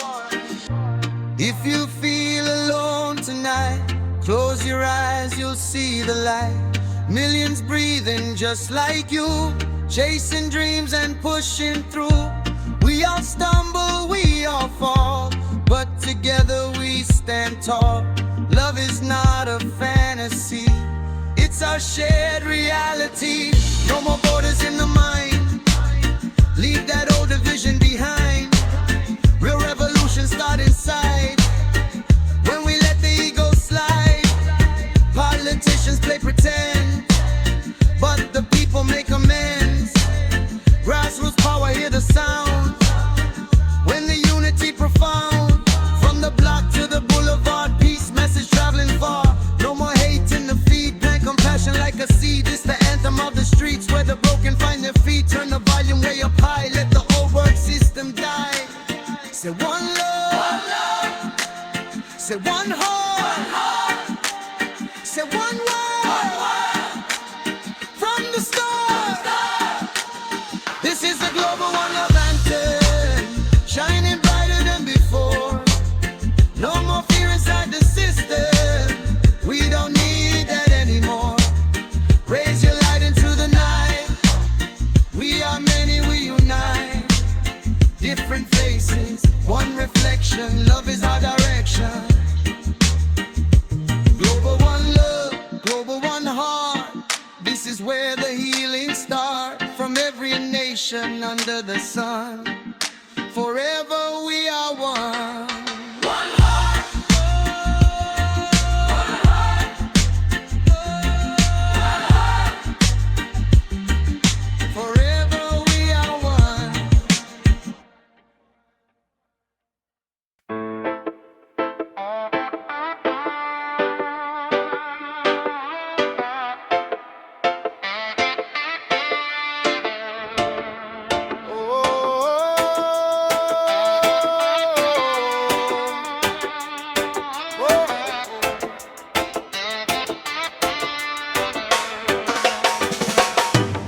If you feel alone tonight, close your eyes, you'll see the light. Millions breathing just like you, chasing dreams and pushing through. We all stumble, we all fall, but together we stand tall. Love is not a fantasy, it's our shared reality. No more borders in the mind, leave that old division behind. Real revolution start inside, when we let the ego slide. Politicians play pretend, but the people make amends. Grassroots power, hear the sound, when the unity profound. From the block to the boulevard, peace message traveling far. No more hate in the feed, plant compassion like a seed. It's the anthem of the streets, where the broken find their feet. Turn the volume way up high, let the old world system die. Say one love, say one heart, say one word, from the start. This is the global one love anthem, shining brighter than before. No more fear inside the system, we don't need that anymore. Raise your light into the night, we are many, we unite. Different faces, one reflection, love is our direction. Global one love, global one heart. This is where the healing starts. From every nation under the sun, forever we are one. One heart, one heart, one heart. Forever we are one.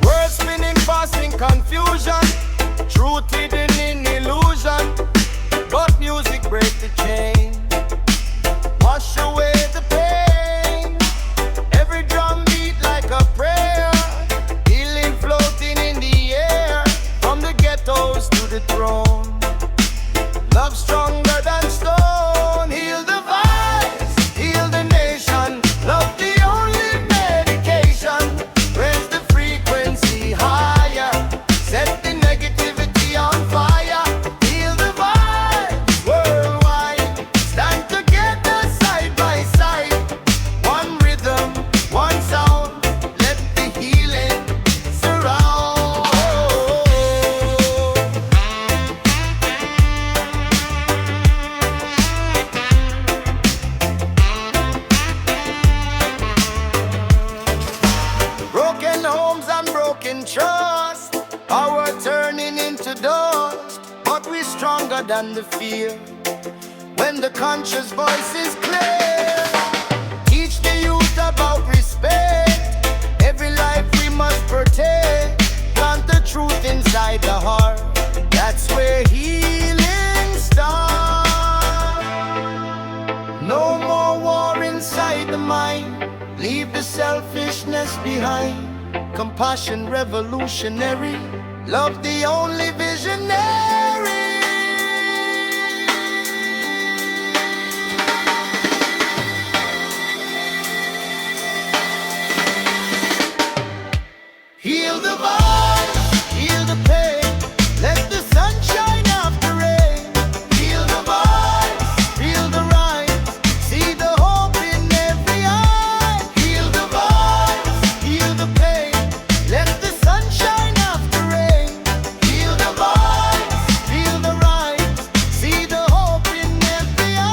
Words spinning fast in confusion, truth hidden in illusion. But music break the chain, wash away the pain. Every drum beat like a prayer, healing floating in the air. From the ghettos to the throne, love stronger than stone. Heal the vibes, heal the nation. Love the only medication. Raise the frequency higher, set the negativity on fire. Heal the vibes worldwide, stand together side by side. One rhythm, one sound, let the healing surround. Broken homes and broken trust, power turning into dust. But we're stronger than the fear. When the conscious voice is clear. Teach the youth about respect. Every life we must protect. Plant the truth inside the heart. That's where healing starts. No more war inside the mind. Leave the selfishness behind. Compassion revolutionary. Love the only visionary. Heal the voice, heal the pain. Let the sun shine after rain. Heal the voice, feel the rhymes. See the hope in every eye. Heal the voice, heal the pain. Let the sun shine after rain. Heal the voice, feel the rhymes. See the hope in every eye.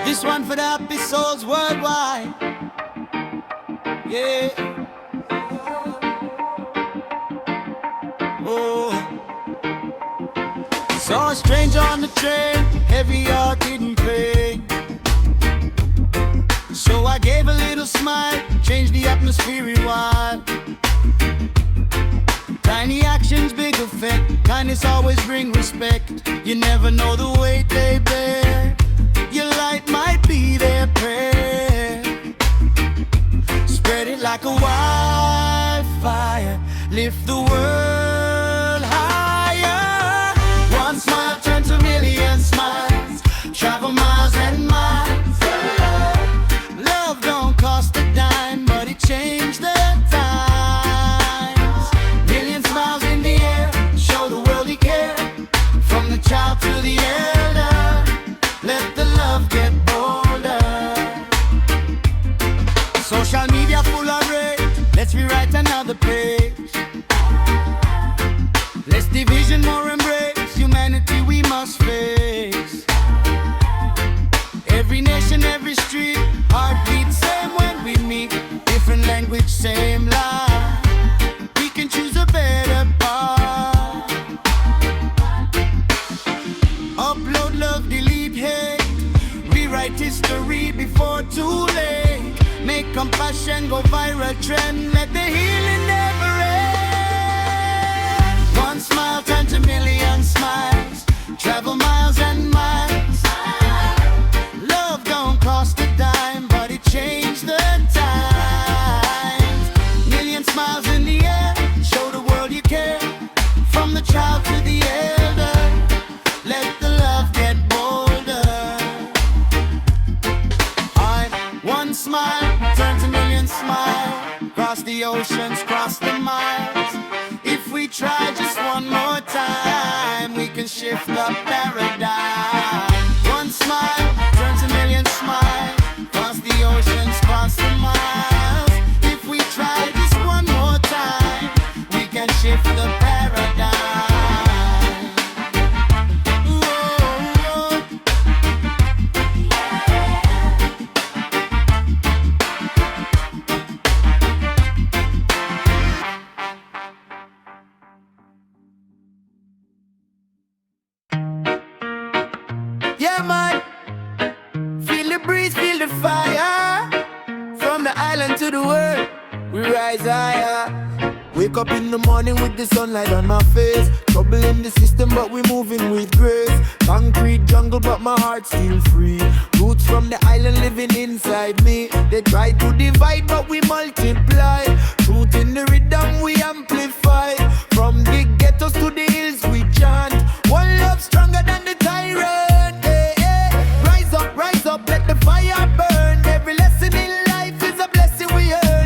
This one for the happy souls worldwide. Yeah. Oh. Saw a stranger on the train, heavy heart didn't pay. So I gave a little smile, changed the atmosphere rewind. Tiny actions, big effect. Kindness always bring respect. You never know the weight they bear. Your light might be their prayer. Spread it like a wildfire. Lift the world higher. One smile turns a million smiles. Travel miles and miles. Love don't cost a dime, but it changed the times. Million smiles in the air. Show the world you care. From the child to the elder. Let the love get bolder. Social media full of rage. Let's rewrite another page. Less division, more embrace. Humanity we must face. Every nation, every street. Heartbeat same when we meet. Different language, same life. We can choose a better path. Upload love, delete hate. Rewrite history before too late. Make compassion go viral trend. Let the healing never end. One smile turns a million smiles. Travel miles and miles. Love don't cost a dime, but it changed the times. Million smiles in the air. Show the world you care. From the child to the elder. Let the love get bolder. One smile turns a million smiles. Cross the oceans, cross the miles. If we try just one more time, we can shift the paradigm. One smile turns a million smiles. Cross the oceans, cross the miles. If we try just one more time, we can shift the paradigm. Yeah, man. Feel the breeze, feel the fire. From the island to the world, we rise higher. Wake up in the morning with the sunlight on my face. Trouble in the system, but we moving with grace. Concrete jungle, but my heart's still free. Roots from the island living inside me. They try to divide, but we multiply. Truth in the rhythm, we amplify. From the ghettos to the hills, we chant. One love stronger than the tyrant. Hey, hey. Rise up, let the fire burn. Every lesson in life is a blessing we earn.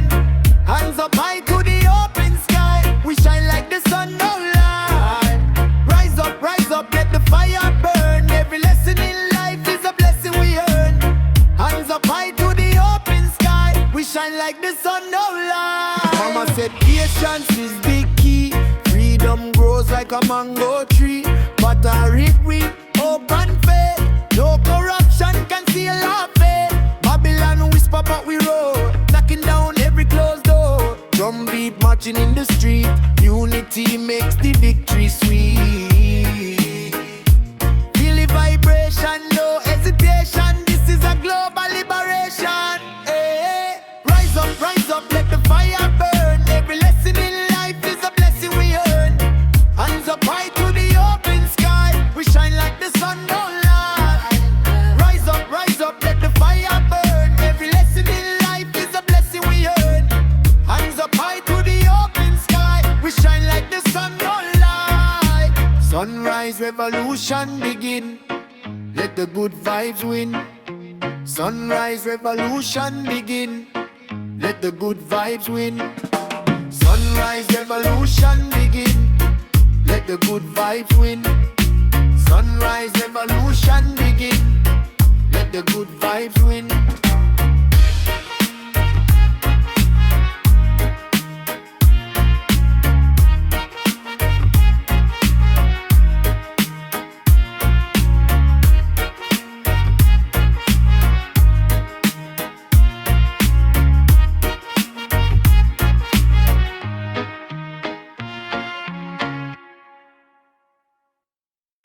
son, no lie. Mama said patience is the key. Freedom grows like a mango tree. But I read, hope and faith. No corruption can seal our faith. Babylon whisper but we roar, knocking down every closed door. Drum beat marching in the street. Unity makes the victory sweet. Feel the vibration, no hesitation. This is a global liberation. Hey, rise up, let the fire burn. Every lesson in life is a blessing we earn. Hands up high to the open sky. We shine like the sun, don't lie. Rise up, let the fire burn. Every lesson in life is a blessing we earn. Hands up high to the open sky. We shine like the sun, don't lie. Sunrise revolution begin. Let the good vibes win. Sunrise revolution begin. Let the good vibes win. Sunrise revolution begin. Let the good vibes win. Sunrise revolution begin. Let the good vibes win.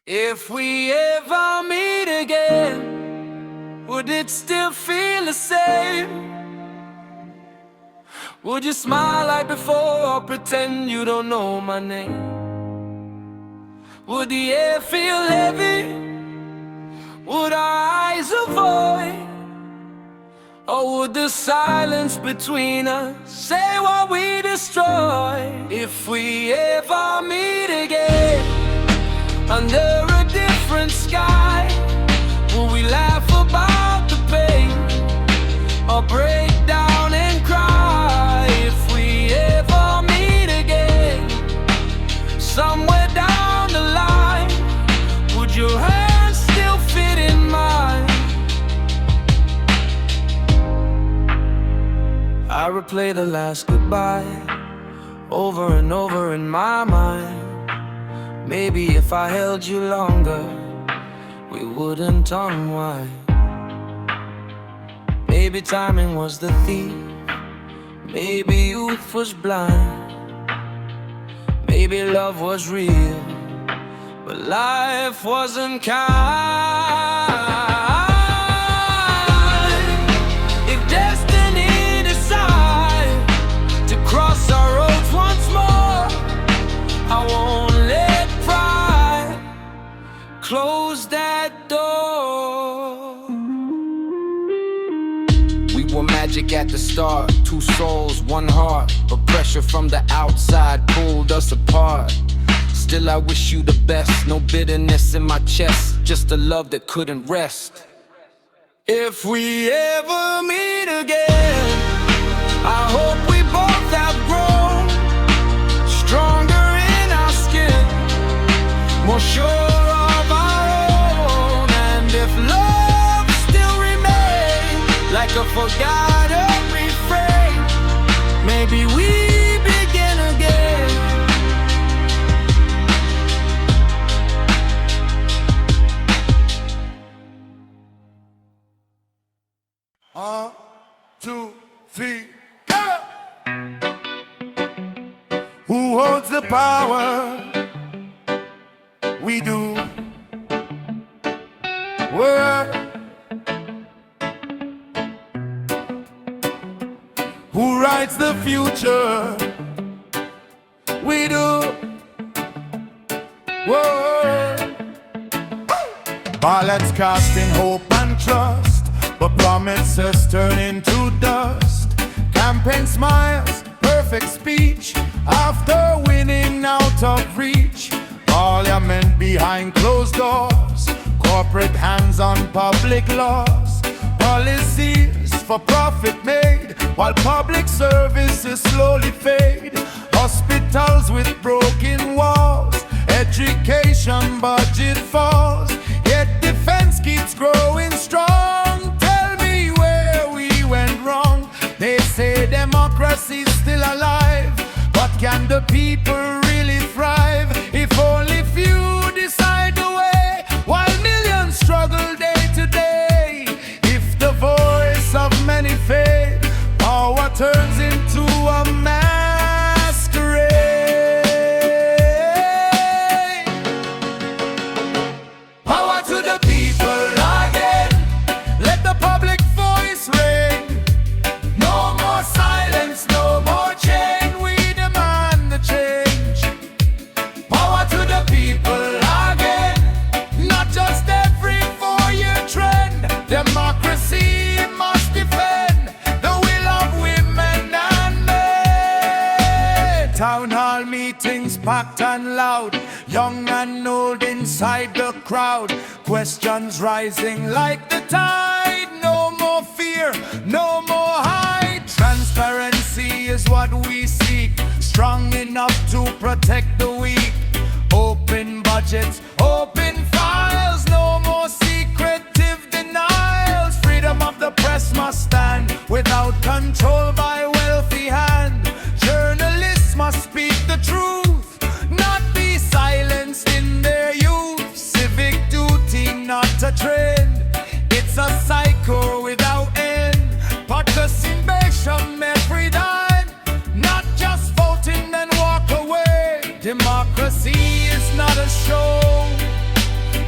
If we ever meet again, would it still feel the same? Would you smile like before or pretend you don't know my name? Would the air feel heavy? Would our eyes avoid? Or would the silence between us say what we destroy? If we ever meet again under a different sky, will we laugh about the pain or break down and cry? If we ever meet again somewhere down the line, would your hands still fit in mine? I replay the last goodbye over and over in my mind. Maybe if I held you longer, we wouldn't unwind. Maybe timing was the thief. Maybe youth was blind. Maybe love was real, but life wasn't kind. If destiny decides to cross our roads once more, I won't let pride close that door. We were magic at the start, two souls, one heart. But pressure from the outside pulled us apart. Still I wish you the best, no bitterness in my chest, just a love that couldn't rest. If we ever meet again, I hope we both have grown stronger in our skin, more sure of our own. And if love still remains like a forgotten refrain, maybe we begin again. One, two, three, go! Who holds the power? We do. Word. Who writes the future? We do. Word. Ballots casting hope and trust, but promises turn into dust. Campaign smiles, perfect speech, after winning out of reach. Parliament behind closed doors, corporate hands on public laws. Policies for profit made, while public services slowly fade. Hospitals with broken walls, education budget falls, yet defense keeps growing strong. Tell me where we went wrong. They say democracy democracy's still alive. But can the people really thrive if only few decide the way, while millions struggle day to day? If the voice of many fade, power turns into a masquerade. Power to the people again. Let the public voice reign. No more silence, no more chain. We demand the change. Power to the people again. Not just every 4-year trend. Democracy must defend the will of women and men. Town hall meetings packed and loud, young and old inside the crowd. Questions rising like the tide. No more fear, no more hide. Transparency is what we seek, strong enough to protect the weak. Open budgets, open files, no more secretive denials. Freedom of the press must stand without control by wealthy hand. Journalists must speak the truth, not be silenced in their youth. Civic duty, not a trend. It's a cycle without end. Participation every time, not just voting then walk away. Democracy is not a show,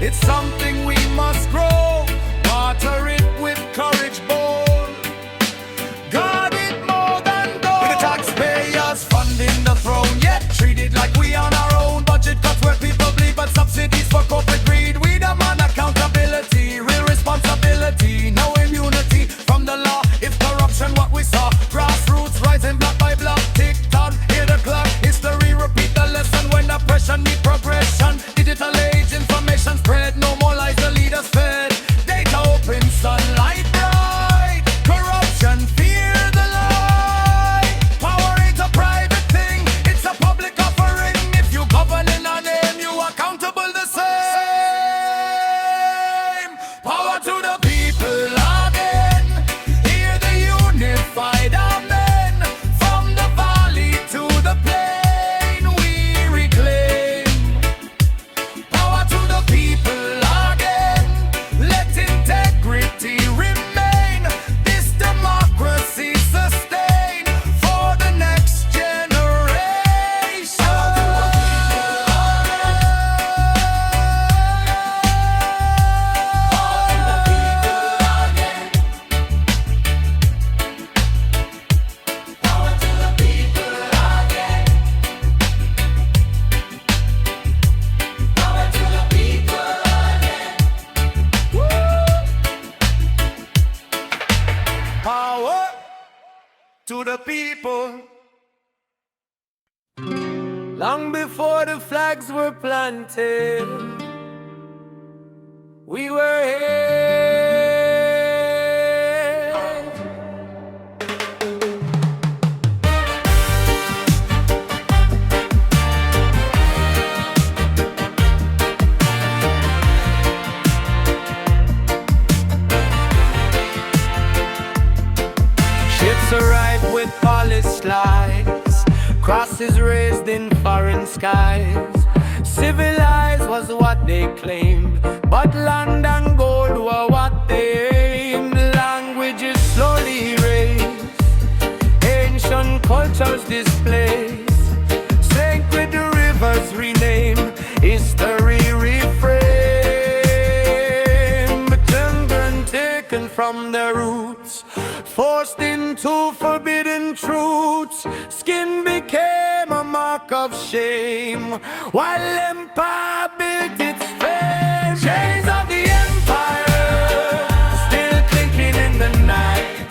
it's something we must grow. Water it with courage bold, guard it more than gold. With the taxpayers funding the throne, yet treated like we on our own. Budget cuts where people bleed, but subsidies for corporate greed. We demand accountability, real responsibility, no immunity from the law. If corruption what we saw, grassroots rising block by block. Tick-tock, hear the clock, history repeat the lesson. When oppression meet progression, digital age, information spread. No more lies the leaders fed. Data open, sunlight bright. Corruption, fear the light. Power ain't a private thing, it's a public offering. If you govern in a name, you accountable the same. Power to the people again. Hear the unified amen. From the valley to the plain, we reclaim. Power to the people again. Let integrity remain. This democracy sustain for the next generation. Power to the people. Long before the flags were planted, we were here. Ships arrived with polished slides, crosses raised in foreign skies. Civilized was what they claimed, but land and gold were what they aimed. Languages slowly erased, ancient cultures displaced. Sacred rivers renamed, history reframed. But children taken from their roots, forced into forbidden truths. Skin became a mark of shame, while empire built its fame. Chains of the empire still clinking in the night.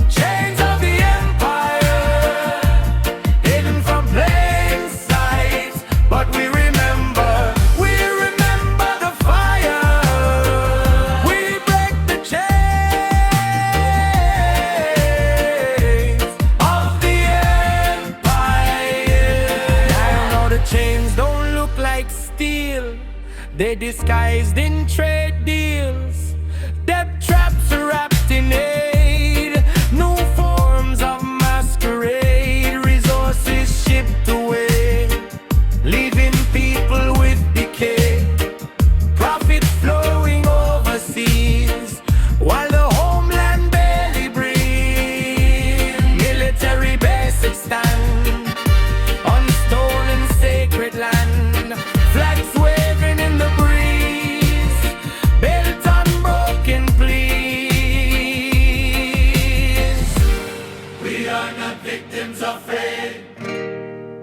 Chains of the empire hidden from plain sight. But we remember the fire. We break the chains of the empire. I know the chains don't look like steel, they disguised in trade deals. Debt traps wrapped in aid, new forms of are not victims of fate.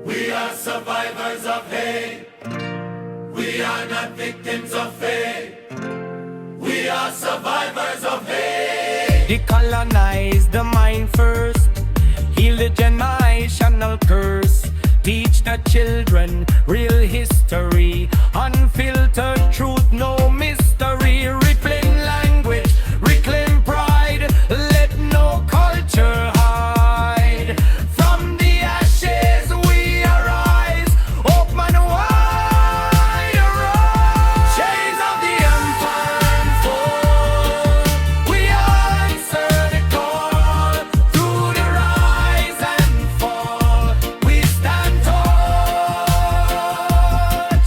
We are survivors of hate. We are not victims of fate. We are survivors of hate. Decolonize the mind first. Heal the generational curse. Teach the children real history. Unfiltered truth, no mystery. Reclaim language, reclaim pride. Let no culture hide. From the ashes we arise. Open wide arise. Chains of the empire unfold. We answer the call. Through the rise and fall, we stand tall.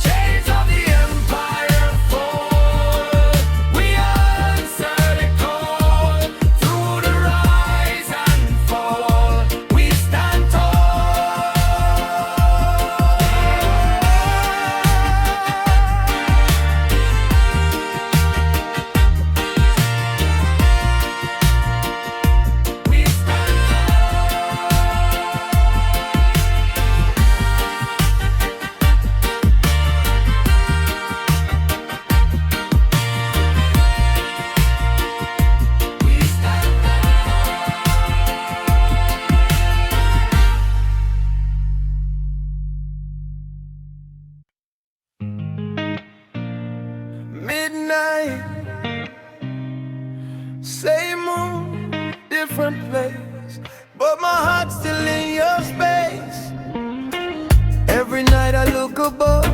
Chains of the empire fall. We answer the call. Through the rise and fall, we stand tall. We stand Midnight, same moon, different place, but my heart's still in your space. Every night I look above,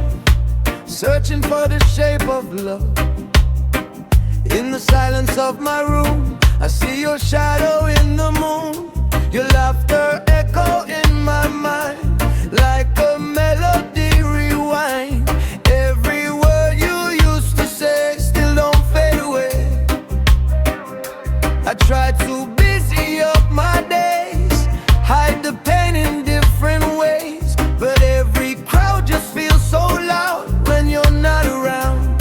searching for the shape of love. In the silence of my room, I see your shadow in the moon. Your laughter echo in my mind, like a melody rewind. Every word you used to say still don't fade away. I try to busy up my days, hide the pain in different ways, but every crowd just feels so loud when you're not around.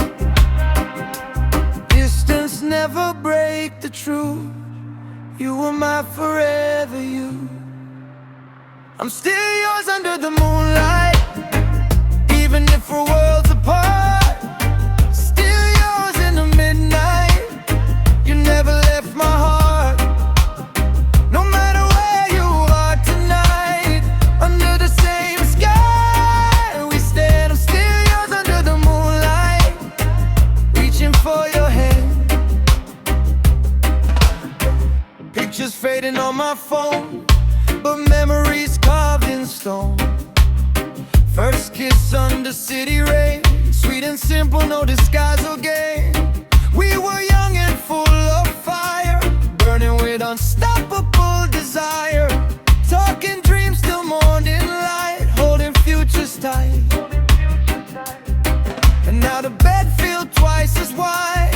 Distance never break the truth. You were my forever you. I'm still yours under the moonlight, even if we're worlds apart. Still yours in the midnight. You never left my heart. No matter where you are tonight, under the same sky we stand. I'm still yours under the moonlight, reaching for your hand. Pictures fading on my phone, but memories carved in stone. First kiss under city rain, sweet and simple, no disguise or game. We were young and full of fire, burning with unstoppable desire. Talking dreams till morning light, holding futures tight. And now the bed feels twice as wide,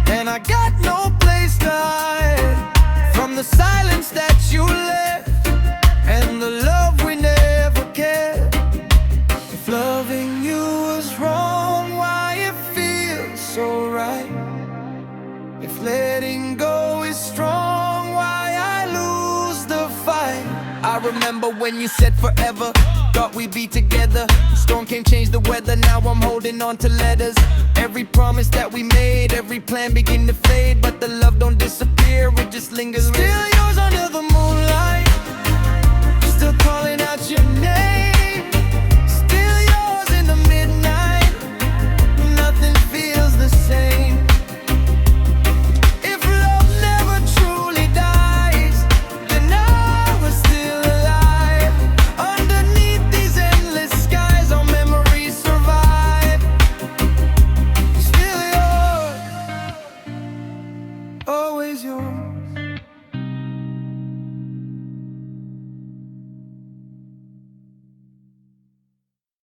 and I got no place to hide from the silence that you left and the love we never cared. If loving you was wrong, why it feels so right? If letting go is strong, why I lose the fight? I remember when you said forever, thought we'd be together. Storm can't change the weather, now I'm holding on to letters. Every promise that we made, every plan begin to fade, but the love don't disappear, it just lingers. Still yours under the